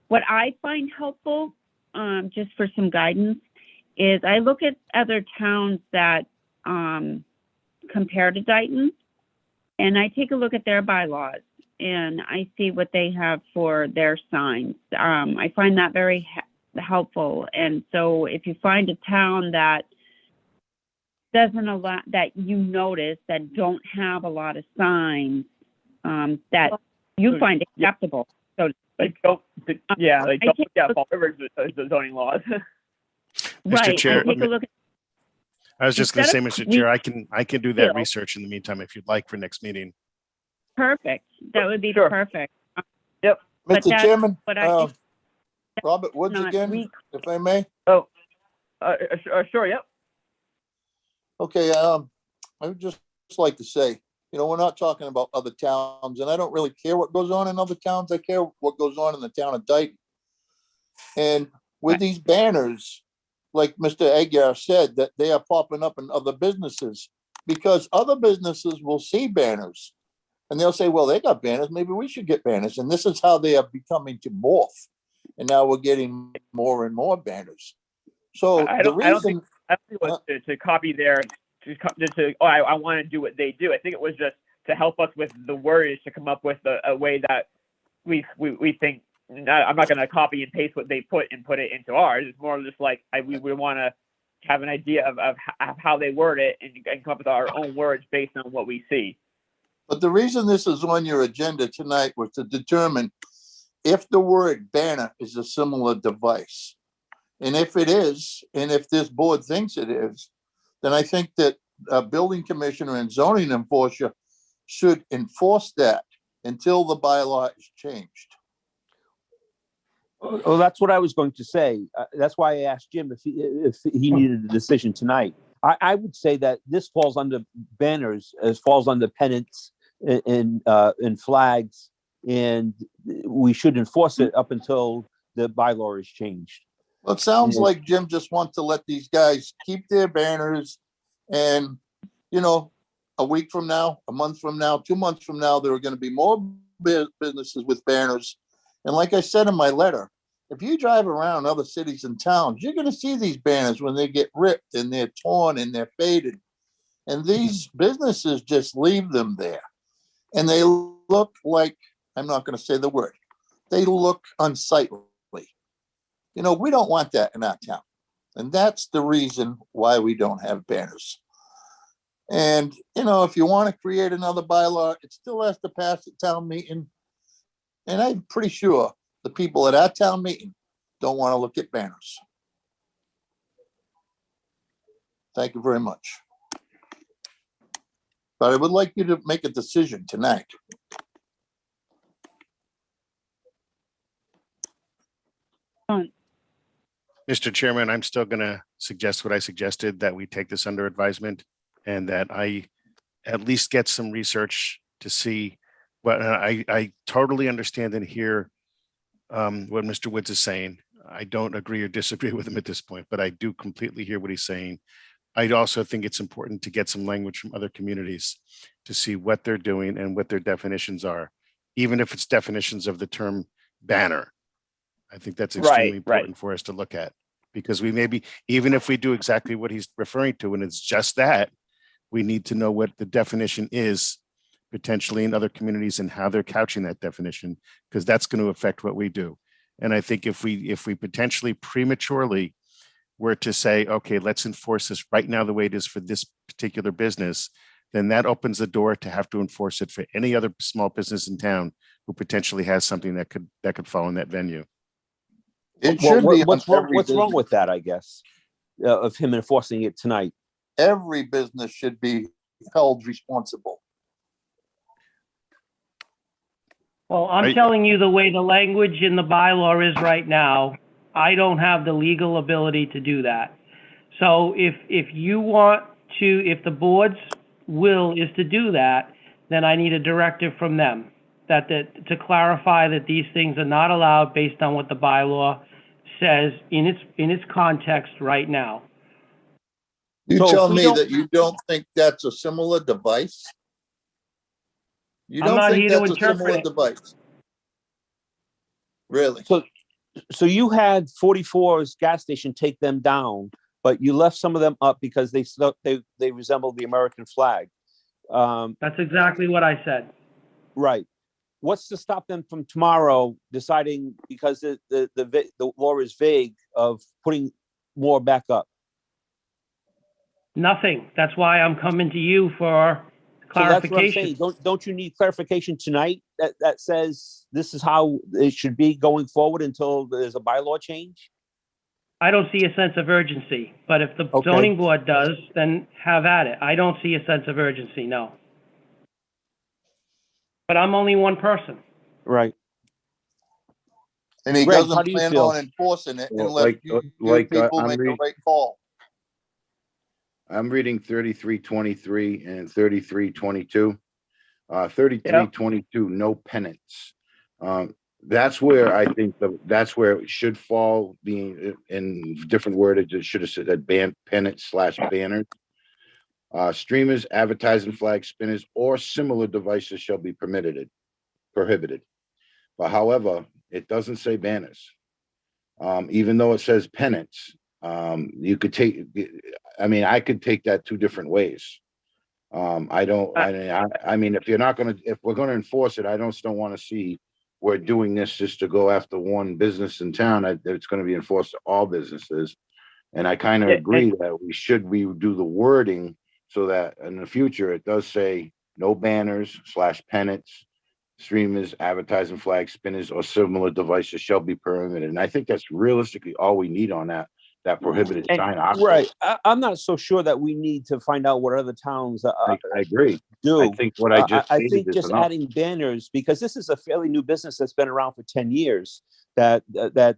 what I find helpful, just for some guidance, is I look at other towns that compare to Dayton, and I take a look at their bylaws and I see what they have for their signs. I find that very helpful. And so if you find a town that doesn't allow, that you notice that don't have a lot of signs, that you find acceptable. So like don't, yeah, like I don't take yeah, a fall over the zoning laws. right, Chair, I take a look at I was just going to say, instead of Mr. Chair, I can do that Yeah. research in the meantime if you'd like for next meeting. perfect. That would be Sure. perfect. But Mr. that's Chairman, what I Robert Woods not again, re- if I may. Sure, yep. Okay, I would just like to say, we're not talking about other towns, and I don't really care what goes on in other towns. I care what goes on in the town of Dayton. And with these banners, like Mr. Aguirre said, that they are popping up in other businesses, because other businesses will see banners and they'll say, well, they got banners, maybe we should get banners. And this is how they are becoming to morph. And now we're getting more and more banners. So I the don't reason, think it was to copy their I want to do what they do. I think it was just to help us with the words to come up with a way that we think. I'm not going to copy and paste what they put and put it into ours. It's more just like we want to have an idea of how they word it and come up with our own words based on what we see. but the reason this is on your agenda tonight was to determine if the word banner is a similar device. And if it is, and if this board thinks it is, then I think that a building commissioner and zoning enforcer should enforce that until the bylaw is changed. Well, that's what I was going to say. That's why I asked Jim if he needed a decision tonight. I would say that this falls under banners, as falls under pennants and flags, and we should enforce it up until the bylaw is changed. Well, it sounds Yeah. like Jim just wants to let these guys keep their banners and, a week from now, a month from now, 2 months from now, there are going to be more businesses with banners. And like I said in my letter, if you drive around other cities and towns, you're going to see these banners when they get ripped and they're torn and they're faded. And these businesses just leave them there. And they look like, I'm not going to say the word, they look unsightly. We don't want that in our town. And that's the reason why we don't have banners. And, if you want to create another bylaw, it still has to pass at town meeting. And I'm pretty sure the people at our town meeting don't want to look at banners. Thank you very much. But I would like you to make a decision tonight. Mr. Chairman, I'm still going to suggest what I suggested, that we take this under advisement and that I at least get some research to see what I totally understand and hear what Mr. Woods is saying. I don't agree or disagree with him at this point, but I do completely hear what he's saying. I also think it's important to get some language from other communities to see what they're doing and what their definitions are, even if it's definitions of the term banner. I think that's extremely important for us to look at, because we maybe, even if we do exactly what he's referring to, and it's just that, we need to know what the definition is potentially in other communities and how they're couching that definition, because that's going to affect what we do. And I think if we potentially prematurely were to say, okay, let's enforce this right now the way it is for this particular business, then that opens the door to have to enforce it for any other small business in town who potentially has something that could fall in that venue. It should be on What's wrong, every what's wrong business. with that, I guess, of him enforcing it tonight? Every business should be held responsible. Well, I'm Right. telling you the way the language in the bylaw is right now, I don't have the legal ability to do that. So if you want to, if the board's will is to do that, then I need a directive from them to clarify that these things are not allowed based on what the bylaw says in its context right now. You So if tell we me don't- that you don't think that's a similar device? You I'm don't not think here to that's a interpret similar it. device? Really? So you had 44's gas station take them down, but you left some of them up because they resembled the American flag. That's exactly what I said. Right. What's to stop them from tomorrow deciding, because the law is vague, of putting more back up? Nothing. That's why I'm coming to you for So that's what I'm saying. clarification. Don't you need clarification tonight that says this is how it should be going forward until there's a bylaw change? I don't see a sense of urgency, but if the Okay. zoning board does, then have at it. I don't see a sense of urgency, no. But I'm only one person. Right. And he Greg, how doesn't do you plan feel? on enforcing it Well, unless you people I'm make the reading, right call. I'm reading 3323 and 3322. 3322, no penance. That's where I think that's where it should fall, being in different wordage. It should have said that pennant/banners. Streamers, advertising flags, spinners, or similar devices shall be prohibited. But however, it doesn't say banners. Even though it says pennants, you could I could take that two different ways. I mean, if we're gonna enforce it, I don't want to see we're doing this just to go after one business in town. It's gonna be enforced to all businesses. And I kind of Yeah, agree that we should redo the wording so that in the future, it does say no banners / pennants, streamers, advertising flags, spinners, or similar devices shall be permitted. And I think that's realistically all we need on that prohibited And- sign. option. Right. I'm not so sure that we need to find out what other towns I agree. do. I think what I just I stated think is just enough. adding banners, because this is a fairly new business that's been around for 10 years, that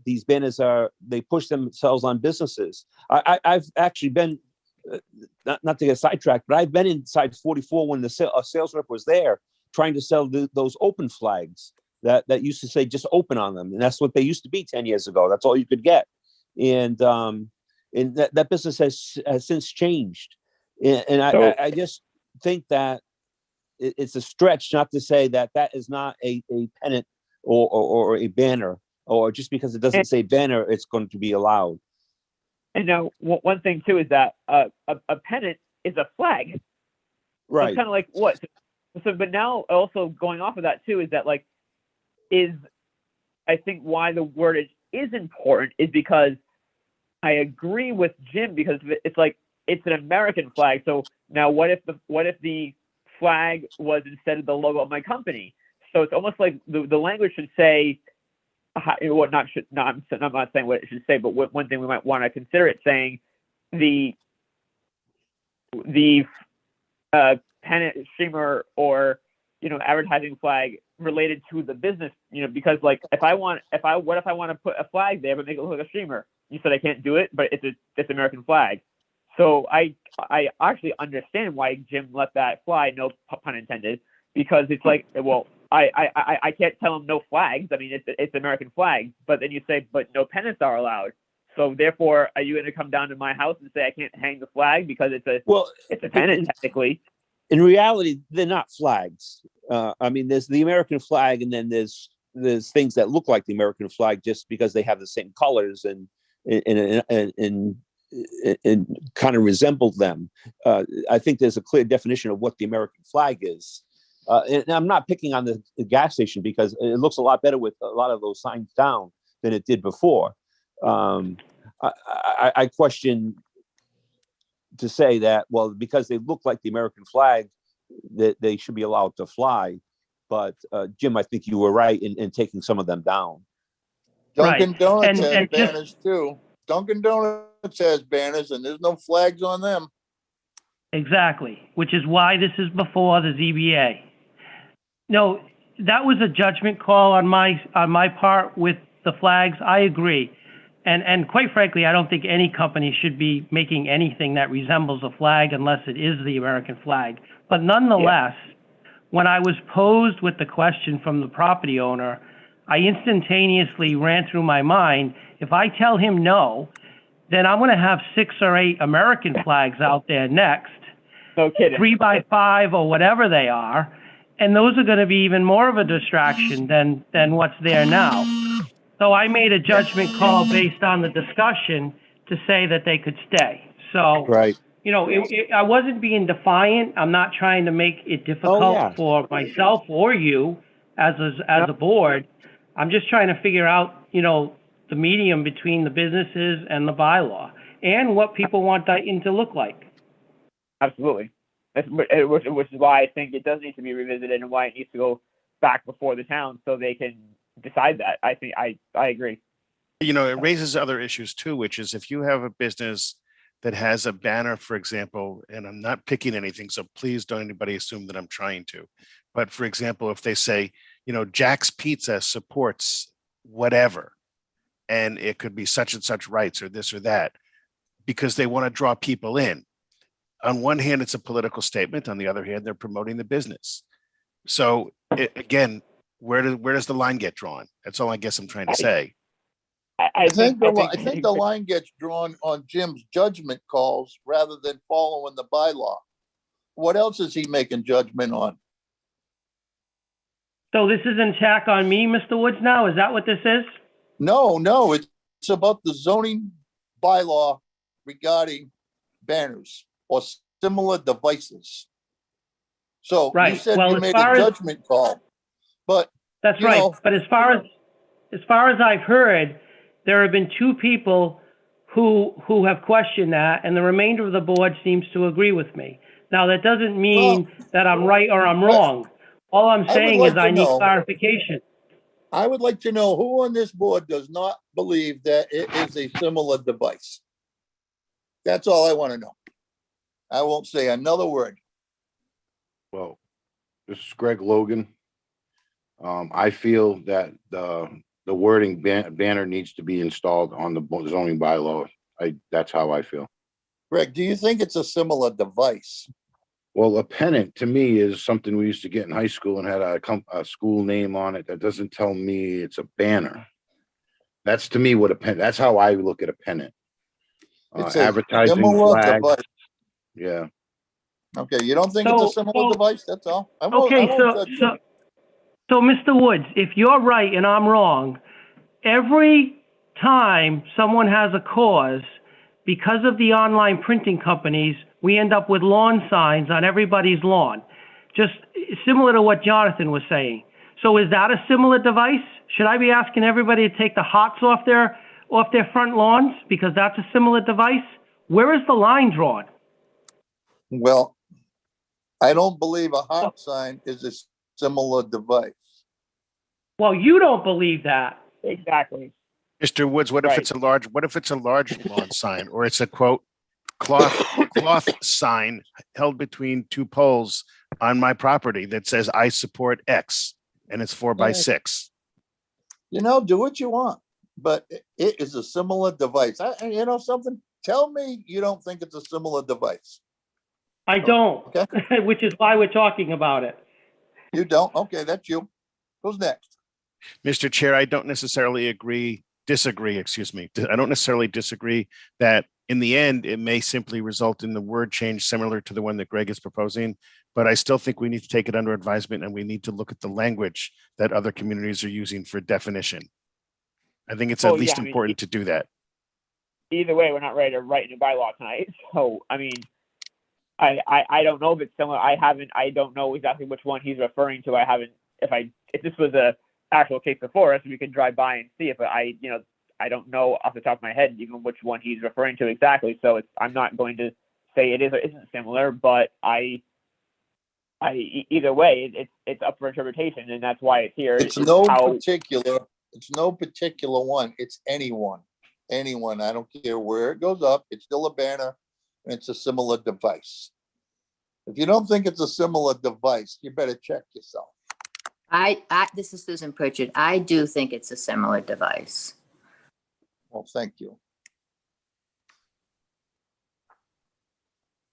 these banners they push themselves on businesses. I've actually been, not to get sidetracked, but I've been inside 44 when a sales rep was there trying to sell those open flags that used to say just open on them. And that's what they used to be 10 years ago. That's all you could get. And that business has since changed. And I just think that it's a stretch not to say that is not a pennant or a banner, or just because it doesn't say banner, it's going to be allowed. And now, one thing too is that a pennant is a flag. So Right. it's kind of like what? So, but now also going off of that too is that I think why the wordage is important is because I agree with Jim, because it's like it's an American flag. So now what if the flag was instead of the logo of my company? So it's almost like the language should say I'm not saying what it should say, but one thing we might want to consider it saying the pennant, streamer, or advertising flag related to the business, because like what if I want to put a flag there but make it look like a streamer? You said I can't do it, but it's American flag. So I actually understand why Jim let that fly, no pun intended, because it's like, well, I can't tell him no flags. I mean, it's American flag, but then you say, but no pennants are allowed. So therefore, are you going to come down to my house and say I can't hang the flag because it's a pennant technically? In reality, they're not flags. I mean, there's the American flag, and then there's things that look like the American flag just because they have the same colors and kind of resemble them. I think there's a clear definition of what the American flag is. and I'm not picking on the gas station because it looks a lot better with a lot of those signs down than it did before. I question to say that, well, because they look like the American flag, that they should be allowed to fly. But Jim, I think you were right in taking some of them down. Dunkin' Right. Donuts And has just- banners too. Dunkin' Donuts has banners and there's no flags on them. Exactly, which is why this is before the ZBA. No, that was a judgment call on my part with the flags. I agree. And quite frankly, I don't think any company should be making anything that resembles a flag unless it is the American flag. But nonetheless, when I was posed with the question from the property owner, I instantaneously ran through my mind, if I tell him no, then I'm going to have 6 or 8 American flags out there next, No kidding. 3x5 or whatever they are, and those are going to be even more of a distraction than what's there now. So I made a judgment call based on the discussion to say that they could stay. So, Right. you know, I wasn't being defiant. I'm not trying to make it difficult yeah. for myself or you as a board. I'm just trying to figure out, you know, the medium between the businesses and the bylaw and what people want Dayton to look like. Absolutely. Which is why I think it does need to be revisited and why it needs to go back before the town so they can decide that. I think I agree. You know, it raises other issues too, which is if you have a business that has a banner, for example, and I'm not picking anything, so please don't anybody assume that I'm trying to. But for example, if they say, you know, Jack's Pizza supports whatever, and it could be such and such rights or this or that, because they want to draw people in. On one hand, it's a political statement. On the other hand, they're promoting the business. So again, where does the line get drawn? That's all I guess I'm trying to say. I think the line gets drawn on Jim's judgment calls rather than following the bylaw. What else is he making judgment on? So this is an attack on me, Mr. Woods now? Is that what this is? No, it's about the zoning bylaw regarding banners or similar devices. So you Right. said Well, you as made far a as- judgment call, but That's you right. know- But as far as I've heard, there have been 2 people who have questioned that, and the remainder of the board seems to agree with me. Now, that doesn't mean that I'm right or I'm wrong. All I'm would saying like is to I need know- clarification. I would like to know who on this board does not believe that it is a similar device. That's all I want to know. I won't say another word. Well, this is Greg Logan. I feel that the wording banner needs to be installed on the zoning bylaw. That's how I feel. Greg, do you think it's a similar device? Well, a pennant to me is something we used to get in high school and had a school name on it. That doesn't tell me it's a banner. That's to me what a pen. That's how I look at a pennant. It's a Advertising similar flag. device. Yeah. Okay, you don't think it's a similar device? That's all. I won't Okay, judge you. so Mr. Woods, if you're right and I'm wrong, every time someone has a cause, because of the online printing companies, we end up with lawn signs on everybody's lawn. Just similar to what Jonathan was saying. So is that a similar device? Should I be asking everybody to take the hots off their front lawns because that's a similar device? Where is the line drawn? Well, I don't believe a hot sign is a similar device. Well, you don't believe that. Exactly. Mr. Woods, what if Right. it's a large lawn sign, or it's a quote, cloth sign held between 2 poles on my property that says I support X and it's 4x6. You know, do what you want, but it is a similar device. You know something? Tell me you don't think it's a similar device. I don't, Okay. which is why we're talking about it. You don't? Okay, that's you. Who's next? Mr. Chair, I don't necessarily disagree that in the end, it may simply result in the word change similar to the one that Greg is proposing, but I still think we need to take it under advisement and we need to look at the language that other communities are using for definition. I think it's at Well, least yeah, I mean, important to do that. Either way, we're not ready to write a new bylaw tonight. So, I mean, I don't know if it's similar. I don't know exactly which one he's referring to. If this was a actual case before us, we could drive by and see it, but I don't know off the top of my head even which one he's referring to exactly. So I'm not going to say it is or isn't similar, but either way, it's up for interpretation, and that's why it's here. It's is no how- particular, it's no particular one. It's anyone. Anyone. I don't care where it goes up. It's still a banner and it's a similar device. If you don't think it's a similar device, you better check yourself. This is Susan Pritchard. I do think it's a similar device. Well, thank you.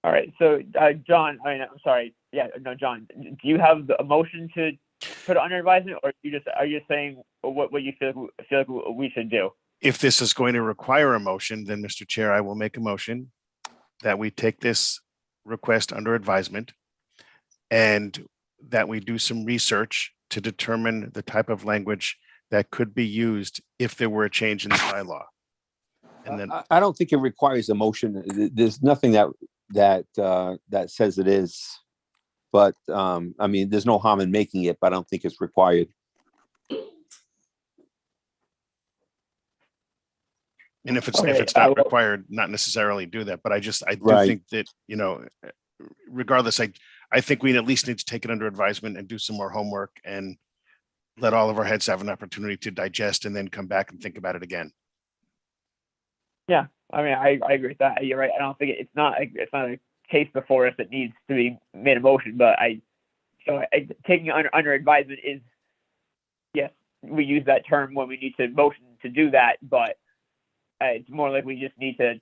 All right. So, John, I'm sorry. Yeah, no, John, do you have a motion to put it under advisement, or are you saying what you feel like we should do? If this is going to require a motion, then Mr. Chair, I will make a motion that we take this request under advisement and that we do some research to determine the type of language that could be used if there were a change in the bylaw. And then, I don't think it requires a motion. There's nothing that says it is. But I mean, there's no harm in making it, but I don't think it's required. and if it's Okay, not I will- required, not necessarily do that. But I do Right. think that, regardless, I think we at least need to take it under advisement and do some more homework and let all of our heads have an opportunity to digest and then come back and think about it again. Yeah, I mean, I agree with that. You're right. I don't think it's not a case before us that needs to be made a motion, but taking it under advisement is, yes, we use that term when we need to motion to do that, but it's more like we just need to,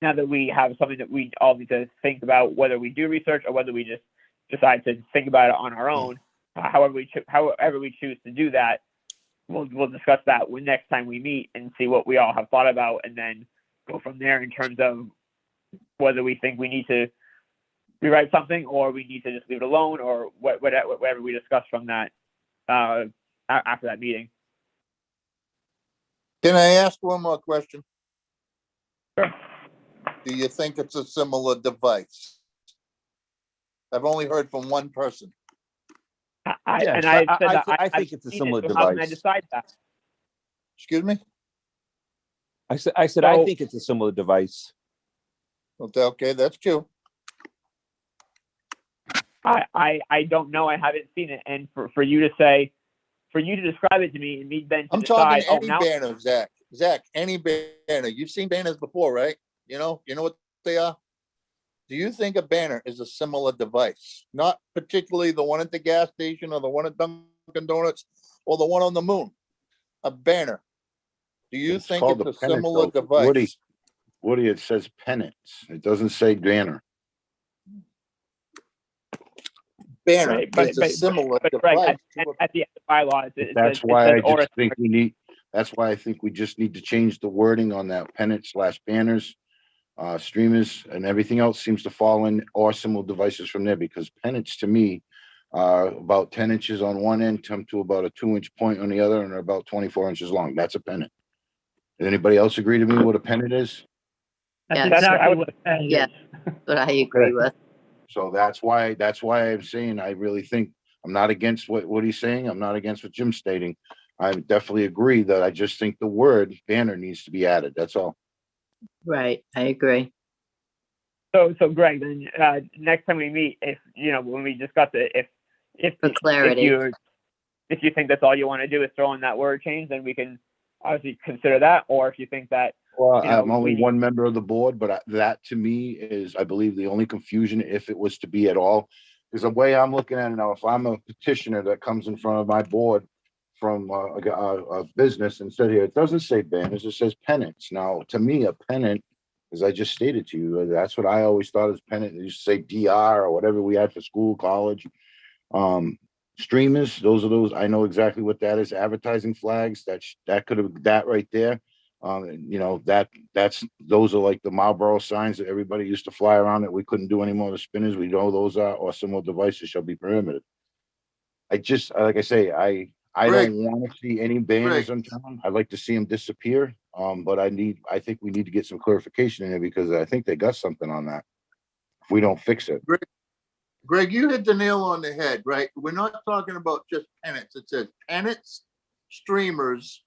now that we have something that we all need to think about, whether we do research or whether we just decide to think about it on our own, however we choose to do that, we'll discuss that when next time we meet and see what we all have thought about, and then go from there in terms of whether we think we need to rewrite something or we need to just leave it alone, or whatever we discuss from that after that meeting. Can I ask one more question? Sure. Do you think it's a similar device? I've only heard from one person. Yes, I think it's a similar How can I device. decide that? Excuse me? I said, I So- think it's a similar device. Okay, that's true. I don't know. I haven't seen it, and for you to describe it to me and me then to I'm talking decide. any banner, Zach. Zach, any banner. You've seen banners before, right? You know what they are? Do you think a banner is a similar device? Not particularly the one at the gas station or the one at Dunkin' Donuts or the one on the moon. A banner. Do you It's think called it's a a pennant, similar though. device? Woody, it says pennants. It doesn't say banner. Banner Right, but- is a but- similar But Greg, device. at the end of the bylaw, it That's says, why I or just think we need, that's why I think we just need to change the wording on that pennant/banners, streamers, and everything else seems to fall in or similar devices from there, because pennants to me are about 10 inches on one end, come to about a 2-inch point on the other, and are about 24 inches long. That's a pennant. Does anybody else agree to me what a pennant is? Yeah, That's that's what I exactly would- what a pen Yeah. is. But I agree with. So that's why I'm saying, I really think, I'm not against what he's saying. I'm not against what Jim's stating. I definitely agree that I just think the word banner needs to be added. That's all. Right, I agree. So Greg, then next time we meet, if when we discuss it, if For clarity. if you think that's all you want to do is throw in that word change, then we can obviously consider that. Or if you think that Well, you know, I'm only we- one member of the board, but that to me is, I believe, the only confusion, if it was to be at all, is the way I'm looking at it now. If I'm a petitioner that comes in front of my board from a business and said here, it doesn't say banners, it says pennants. Now, to me, a pennant, as I just stated to you, that's what I always thought as pennant. It used to say DR or whatever we had for school, college. Streamers, those, I know exactly what that is. Advertising flags, that could have, that right there. Those are like the Marlboro signs that everybody used to fly around that we couldn't do anymore. The spinners, we know those are, or similar devices shall be prohibited. I just, like I say, I Greg. don't want to see any banners in town. I'd like to see them disappear. But I think we need to get some clarification in there, because I think they got something on that. if we don't fix it. Greg, you hit the nail on the head, right? We're not talking about just pennants. It says pennants, streamers,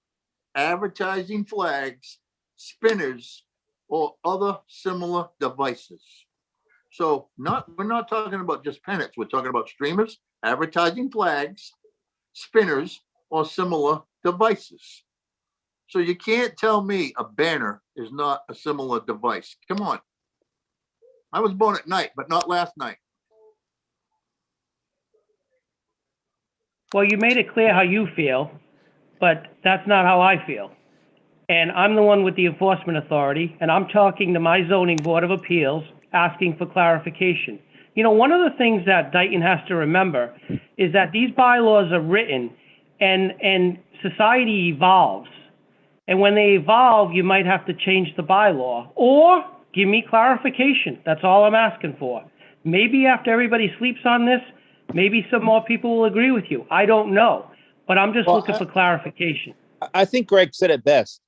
advertising flags, spinners, or other similar devices. So we're not talking about just pennants. We're talking about streamers, advertising flags, spinners, or similar devices. So you can't tell me a banner is not a similar device. Come on. I was born at night, but not last night. Well, you made it clear how you feel, but that's not how I feel. And I'm the one with the enforcement authority, and I'm talking to my zoning board of appeals, asking for clarification. You know, one of the things that Dayton has to remember is that these bylaws are written and society evolves. And when they evolve, you might have to change the bylaw or give me clarification. That's all I'm asking for. Maybe after everybody sleeps on this, maybe some more people will agree with you. I don't know, but I'm just Well, looking for clarification. I think Greg said it best,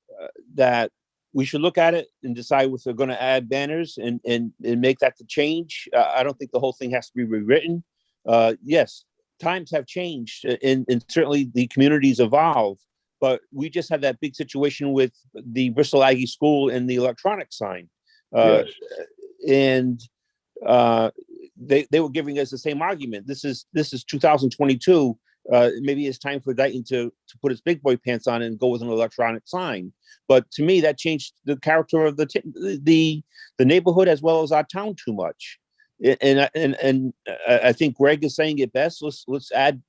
that we should look at it and decide if we're going to add banners and make that the change. I don't think the whole thing has to be rewritten. Yes, times have changed and certainly the communities evolve, but we just had that big situation with the Bristol Aggie School and the electronic sign. Yes. And they were giving us the same argument. This is 2022. Maybe it's time for Dayton to put its big boy pants on and go with an electronic sign. But to me, that changed the character of the neighborhood as well as our town too much. And I think Greg is saying it best. Let's add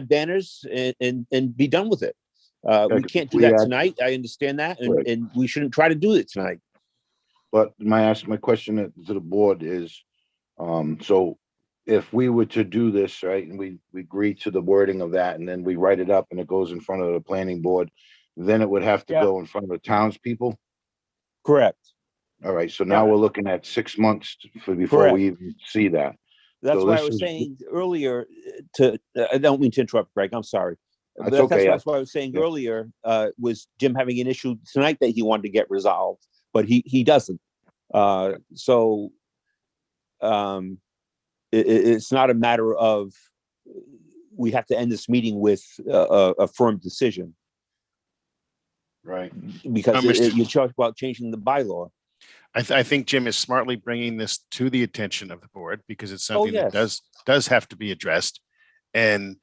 banners and be done with it. We can't do that tonight. I understand that, and we shouldn't try to do it tonight. But my question to the board is, so if we were to do this, right, and we agree to the wording of that, and then we write it up and it goes in front of the planning board, then it would have to go in front of the townspeople? Correct. All right, so now we're looking at 6 months before Correct. we even see that. That's So why this I was is- saying earlier I don't mean to interrupt, Greg. I'm sorry. That's But okay. That's what I was saying Yeah. earlier, was Jim having an issue tonight that he wanted to get resolved, but he doesn't. So it's not a matter of we have to end this meeting with a firm decision, Right. because Mr. you talk about changing the bylaw. I think Jim is smartly bringing this to the attention of the board because it's something that yes. does have to be addressed. And,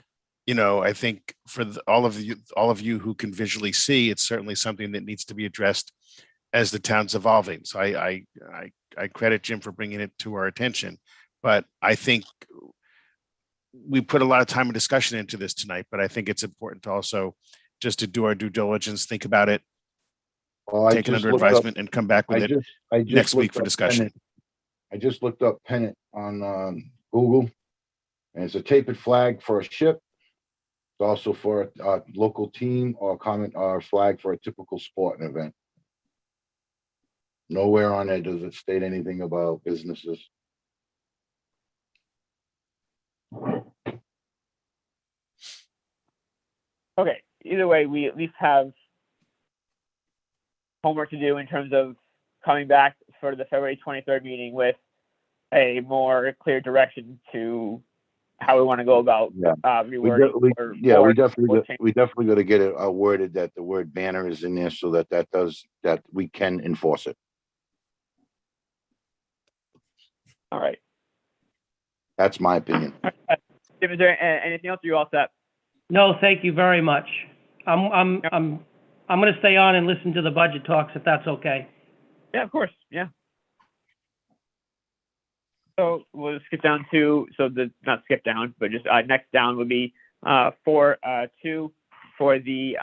you know, I think for all of you who can visually see, it's certainly something that needs to be addressed as the town's evolving. So I credit Jim for bringing it to our attention, but I think we put a lot of time and discussion into this tonight, but I think it's important to also just to do our due diligence, think about it, Well, take it under advisement and come back with it I just next week looked for up discussion. pennant. I just looked up pennant on Google, and it's a tapered flag for a ship. It's also for a local team or flag for a typical sporting event. Nowhere on there does it state anything about businesses. Okay, either way, we at least have homework to do in terms of coming back for the February 23rd meeting with a more clear direction to how we want to go about Yeah. rewording. We or definitely change. got to get it worded that the word banner is in there so that we can enforce it. All right. That's my opinion. Jim, is there anything else? Are you all set? No, thank you very much. I'm going to stay on and listen to the budget talks if that's okay. Yeah, of course. Yeah. So we'll skip down to, not skip down, but just next down would be 4.2 for the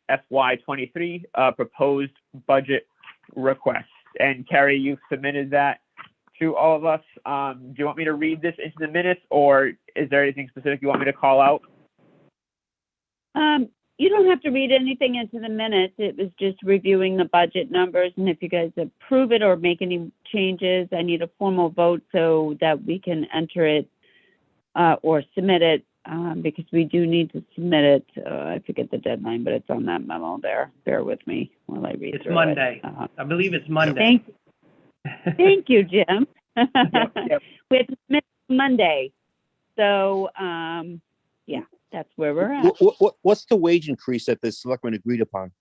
FY23 proposed budget request. And Carrie, you've submitted that to all of us. Do you want me to read this into the minutes, or is there anything specific you want me to call out? You don't have to read anything into the minutes. It was just reviewing the budget numbers, and if you guys approve it or make any changes, I need a formal vote so that we can enter it or submit it, because we do need to submit it. I forget the deadline, but it's on that memo there. Bear with me while I read It's through Monday. it. I believe it's Monday. Thank you, Jim. Yep. We have to submit Monday. So, yeah, that's where we're at. What's the wage increase that the selectmen agreed upon?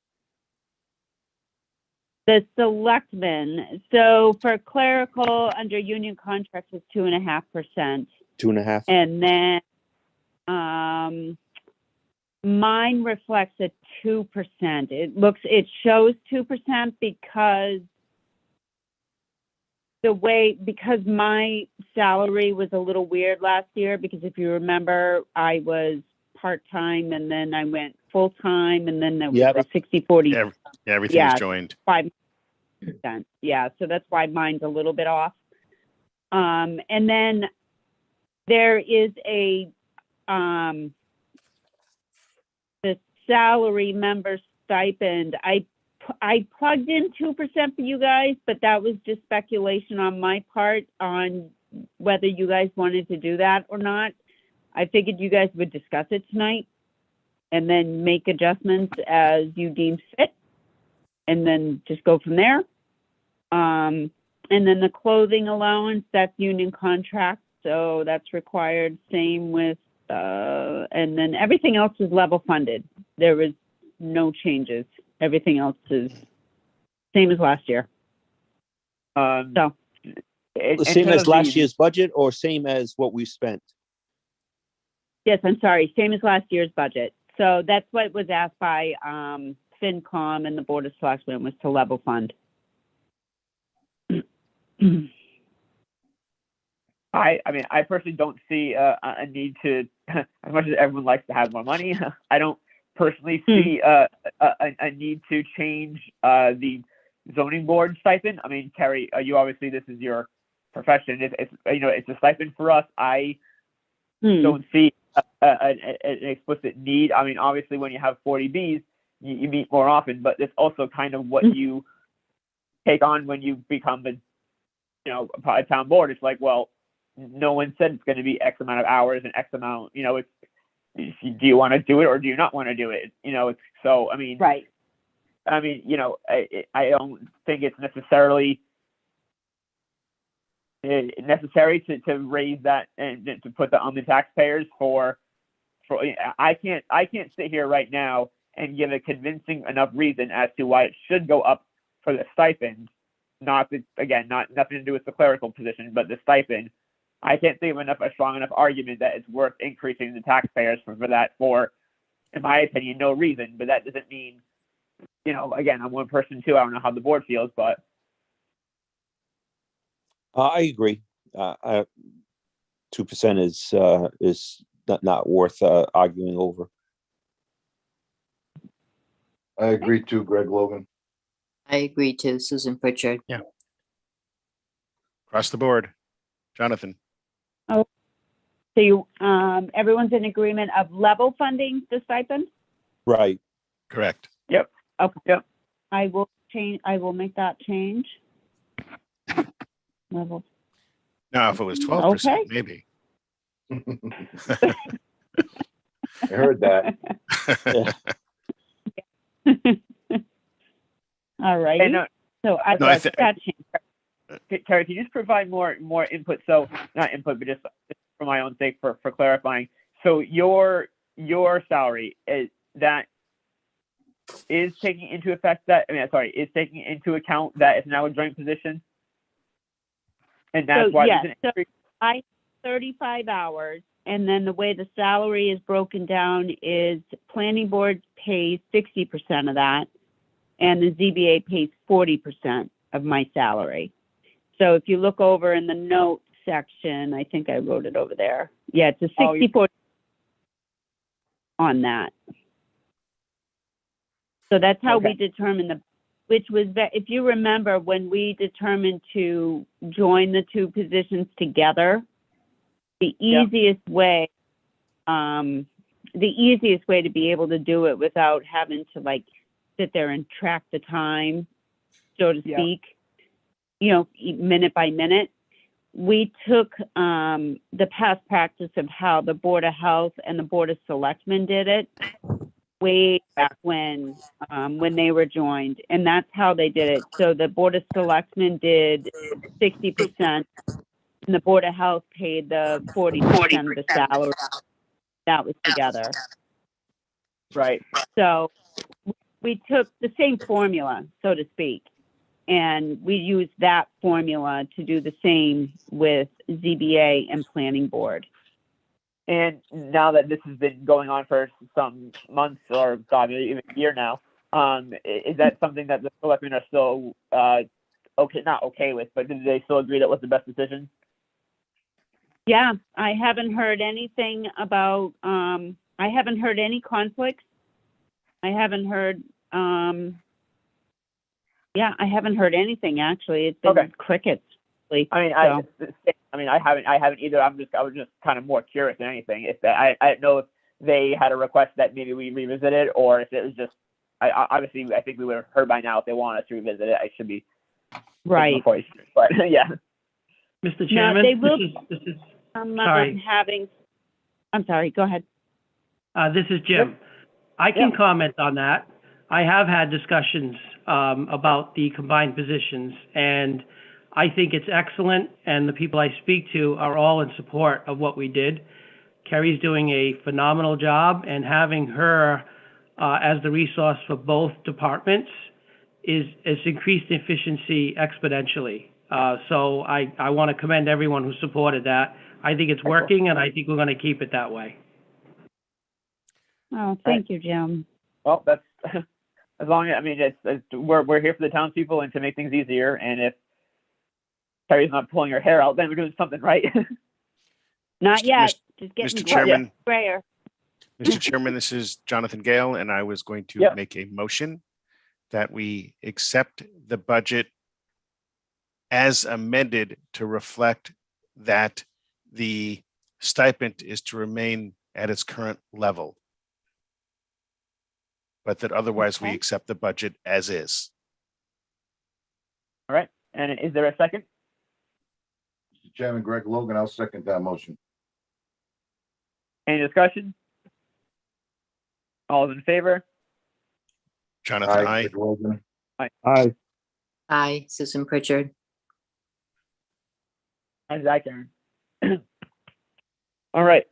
The selectmen, so for clerical under union contracts is 2.5%. 2.5? And then, mine reflects a 2%. It shows 2% because because my salary was a little weird last year, because if you remember, I was part-time and then I went full-time and then there was Yep. a 60/40. Yeah, everything Yeah. was joined. 5%. Yeah, so that's why mine's a little bit off. And then there is the salary member stipend. I plugged in 2% for you guys, but that was just speculation on my part on whether you guys wanted to do that or not. I figured you guys would discuss it tonight and then make adjustments as you deem fit, and then just go from there. And then the clothing allowance, that's union contract, so that's required. Same with, and then everything else is level funded. There was no changes. Everything else is same as last year. So, Same as last year's budget or same as what we spent? yes, I'm sorry, same as last year's budget. So that's what was asked by FinCom and the Board of Selectmen, was to level fund. I mean, I personally don't see a need to, as much as everyone likes to have more money, I don't personally see a need to change the zoning board stipend. I mean, Terry, you obviously, this is your profession. It's it's a stipend for us. I don't see an explicit need. I mean, obviously, when you have 40 Bs, you meet more often, but it's also kind of what you take on when you become a town board. It's like, well, no one said it's going to be X amount of hours and X amount, it's, do you want to do it or do you not want to do it? It's, so, I mean, Right. I mean, I don't think it's necessarily necessary to raise that and to put that on the taxpayers for I can't sit here right now and give a convincing enough reason as to why it should go up for the stipend. Nothing to do with the clerical position, but the stipend. I can't think of a strong enough argument that it's worth increasing the taxpayers for that for, in my opinion, no reason. But that doesn't mean, again, I'm one person too. I don't know how the board feels, but I agree. 2% is not worth arguing over. I agree too, Greg Logan. I agree too, Susan Pritchard. Across the board. Jonathan? So you, everyone's in agreement of level funding the stipend? Right. Correct. Yep. Okay. Yep. I will make that change. Level. Now, if it was 12%, Okay. maybe. I heard that. All right. And, So I No, I got that change. Terry, can you just provide more input? So not input, but just for my own sake, for clarifying. So your salary is taking into effect that, is taking into account that it's now a joint position? And that's So, why yes, there's an so increase? I 35 hours, and then the way the salary is broken down is planning board pays 60% of that, and the ZBA pays 40% of my salary. So if you look over in the notes section, I think I wrote it over there. Yeah, it's a 60/40 on that. So that's how we determine which was, if you remember, when we determined to join the two positions together, the easiest way to be able to do it without having to sit there and track the time, so to speak, minute by minute, we took the past practice of how the Board of Health and the Board of Selectmen did it. way back when they were joined, and that's how they did it. So the Board of Selectmen did 60%, and the Board of Health paid the 40% of the salary. That was together. Right. So we took the same formula, so to speak, and we used that formula to do the same with ZBA and Planning Board. And now that this has been going on for some months or probably even a year now, is that something that the selectmen are still not okay with, but did they still agree that was the best decision? Yeah, I haven't heard anything about, I haven't heard any conflicts. I haven't heard, I haven't heard anything, actually. It's been Okay. crickets. I mean, I haven't either. I was just kind of more curious than anything. If I didn't know if they had a request that maybe we revisit it, or if it was just, obviously, I think we would have heard by now if they want us to revisit it. I should be Right. But yeah. Mr. No, Chairman, they will, this is, I'm sorry, go ahead. this is Jim. I can comment on that. I have had discussions about the combined positions, and I think it's excellent, and the people I speak to are all in support of what we did. Kerry's doing a phenomenal job, and having her as the resource for both departments is increased efficiency exponentially. So I want to commend everyone who supported that. I think it's working, and I think we're going to keep it that way. Oh, thank you, Jim. Well, that's as long as, I mean, we're here for the townspeople and to make things easier. And if Terry's not pulling her hair out, then we're doing something right. Not yet, just Mr. getting Chairman, grayer. Mr. Chairman, this is Jonathan Gale, and I was going to Yep. make a motion that we accept the budget as amended to reflect that the stipend is to remain at its current level, but that otherwise we Okay. accept the budget as is. All right. And is there a second? Mr. Chairman, Greg Logan, I'll second that motion. Any discussion? All in favor? Jonathan, I. Greg Logan. Aye. Aye, Susan Pritchard. And Zach Aaron. All right.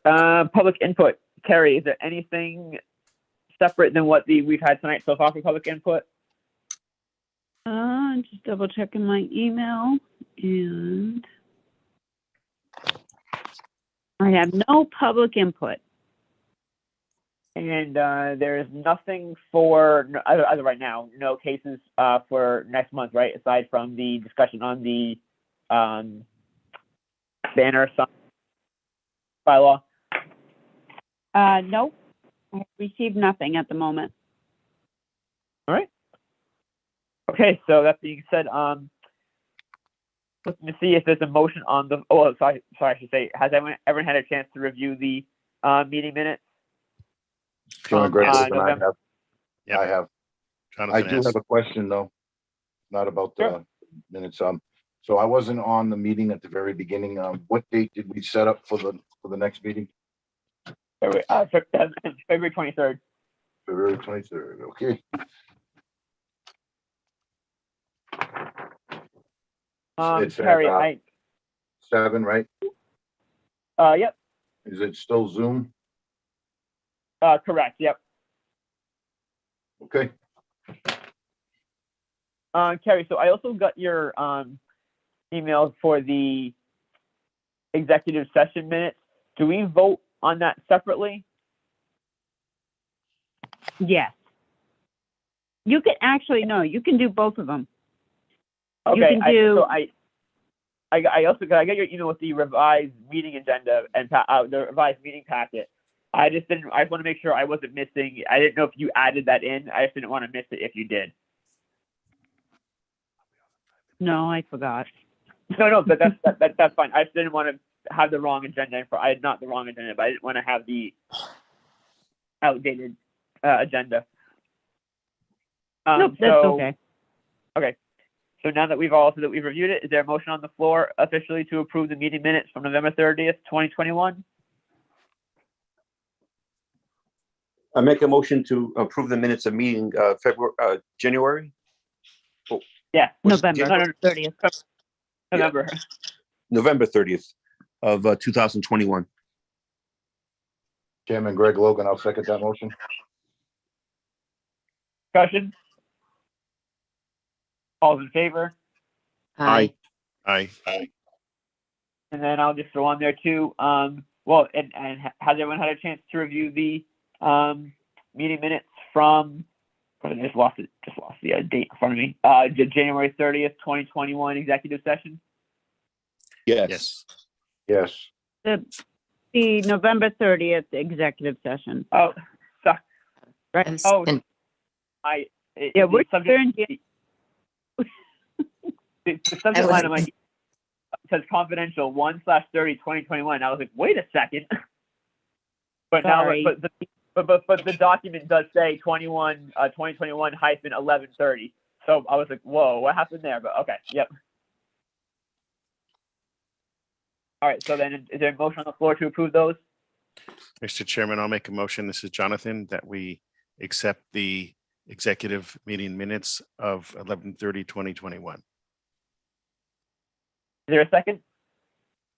Public input. Terry, is there anything separate than what we've had tonight so far for public input? Just double checking my email, and I have no public input. And there's nothing for, as of right now, no cases for next month, right? Aside from the discussion on the banner sign bylaw. Nope, I have received nothing at the moment. All right. Okay, so that being said, looking to see if there's a motion on the, sorry, I should say, has everyone had a chance to review the meeting minutes? Chairman, Greg Logan, I November. have. Yep. I have. I Jonathan do has. have a question, though, not about the Sure. minutes. So I wasn't on the meeting at the very beginning. What date did we set up for the next meeting? February 23rd. February 23rd, okay. It's at, Terry, 7, right? yep, Is it still Zoom? correct, yep. Okay. Kerry, so I also got your email for the executive session minutes. Do we vote on that separately? Yes. You can actually, no, you can do both of them. You Okay, can do- I also got your email with the revised meeting agenda and the revised meeting packet. I just want to make sure I wasn't missing. I didn't know if you added that in. I just didn't want to miss it if you did. No, I forgot. No, but that's fine. I just didn't want to have the wrong agenda. Not the wrong agenda, but I didn't want to have the outdated agenda. Nope, that's okay. Okay. So now that we've reviewed it, is there a motion on the floor officially to approve the meeting minutes from November 30th, 2021? I make a motion to approve the minutes of meeting, January, Yeah, What's November January? 30th. November. November 30th of 2021. Chairman Greg Logan, I'll second that motion. Discussion? All's in favor? Aye. Aye. And then I'll just throw on there too, well, and has everyone had a chance to review the, meeting minutes from, I just lost the date in front of me, January 30th, 2021 executive session? Yes. Yes. Yes. The November 30th executive session. Oh, sorry. Right. I was Oh, thinking- Yeah, we're the subject, here in the subject line of my says confidential 1/30/2021. I was like, wait a second. But now, Sorry. but the document does say 2021 hyphen 11/30. So I was like, whoa, what happened there? But okay, yep. All right, so then is there a motion on the floor to approve those? Mr. Chairman, I'll make a motion. This is Jonathan, that we accept the executive meeting minutes of 11/30/2021. Is there a second?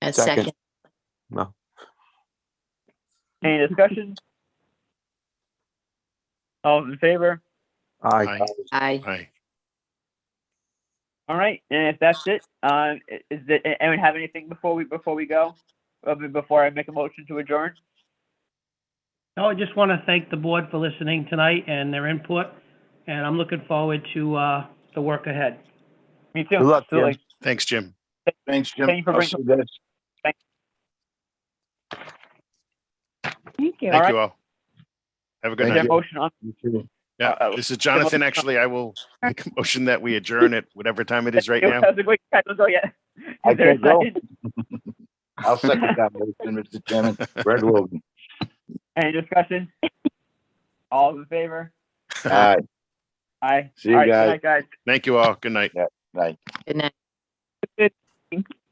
A Second. second. No. Any discussion? All in favor? Aye. Aye. Aye. All right, and if that's it, is it, anyone have anything before we go? Before I make a motion to adjourn? No, I just want to thank the board for listening tonight and their input, and I'm looking forward to the work ahead. Me too. Good luck, Jim. Absolutely. Thanks, Jim. Thanks, Jim. Thank you for I'll bringing- see you guys. Thank you. Thank right. you all. Have a good Is Thank there night. a motion on? You too. Yeah, Uh-oh. this is Jonathan. Actually, I will make a motion that we adjourn at whatever time it is right now. I was like, wait, guys, don't go yet. I Is there a can't go. second? I'll second that motion, Mr. Chairman. Greg Logan. Any discussion? All in favor? All right, Aye. See you All right, guys. good night, guys. Thank you all. Good night. night. Good night.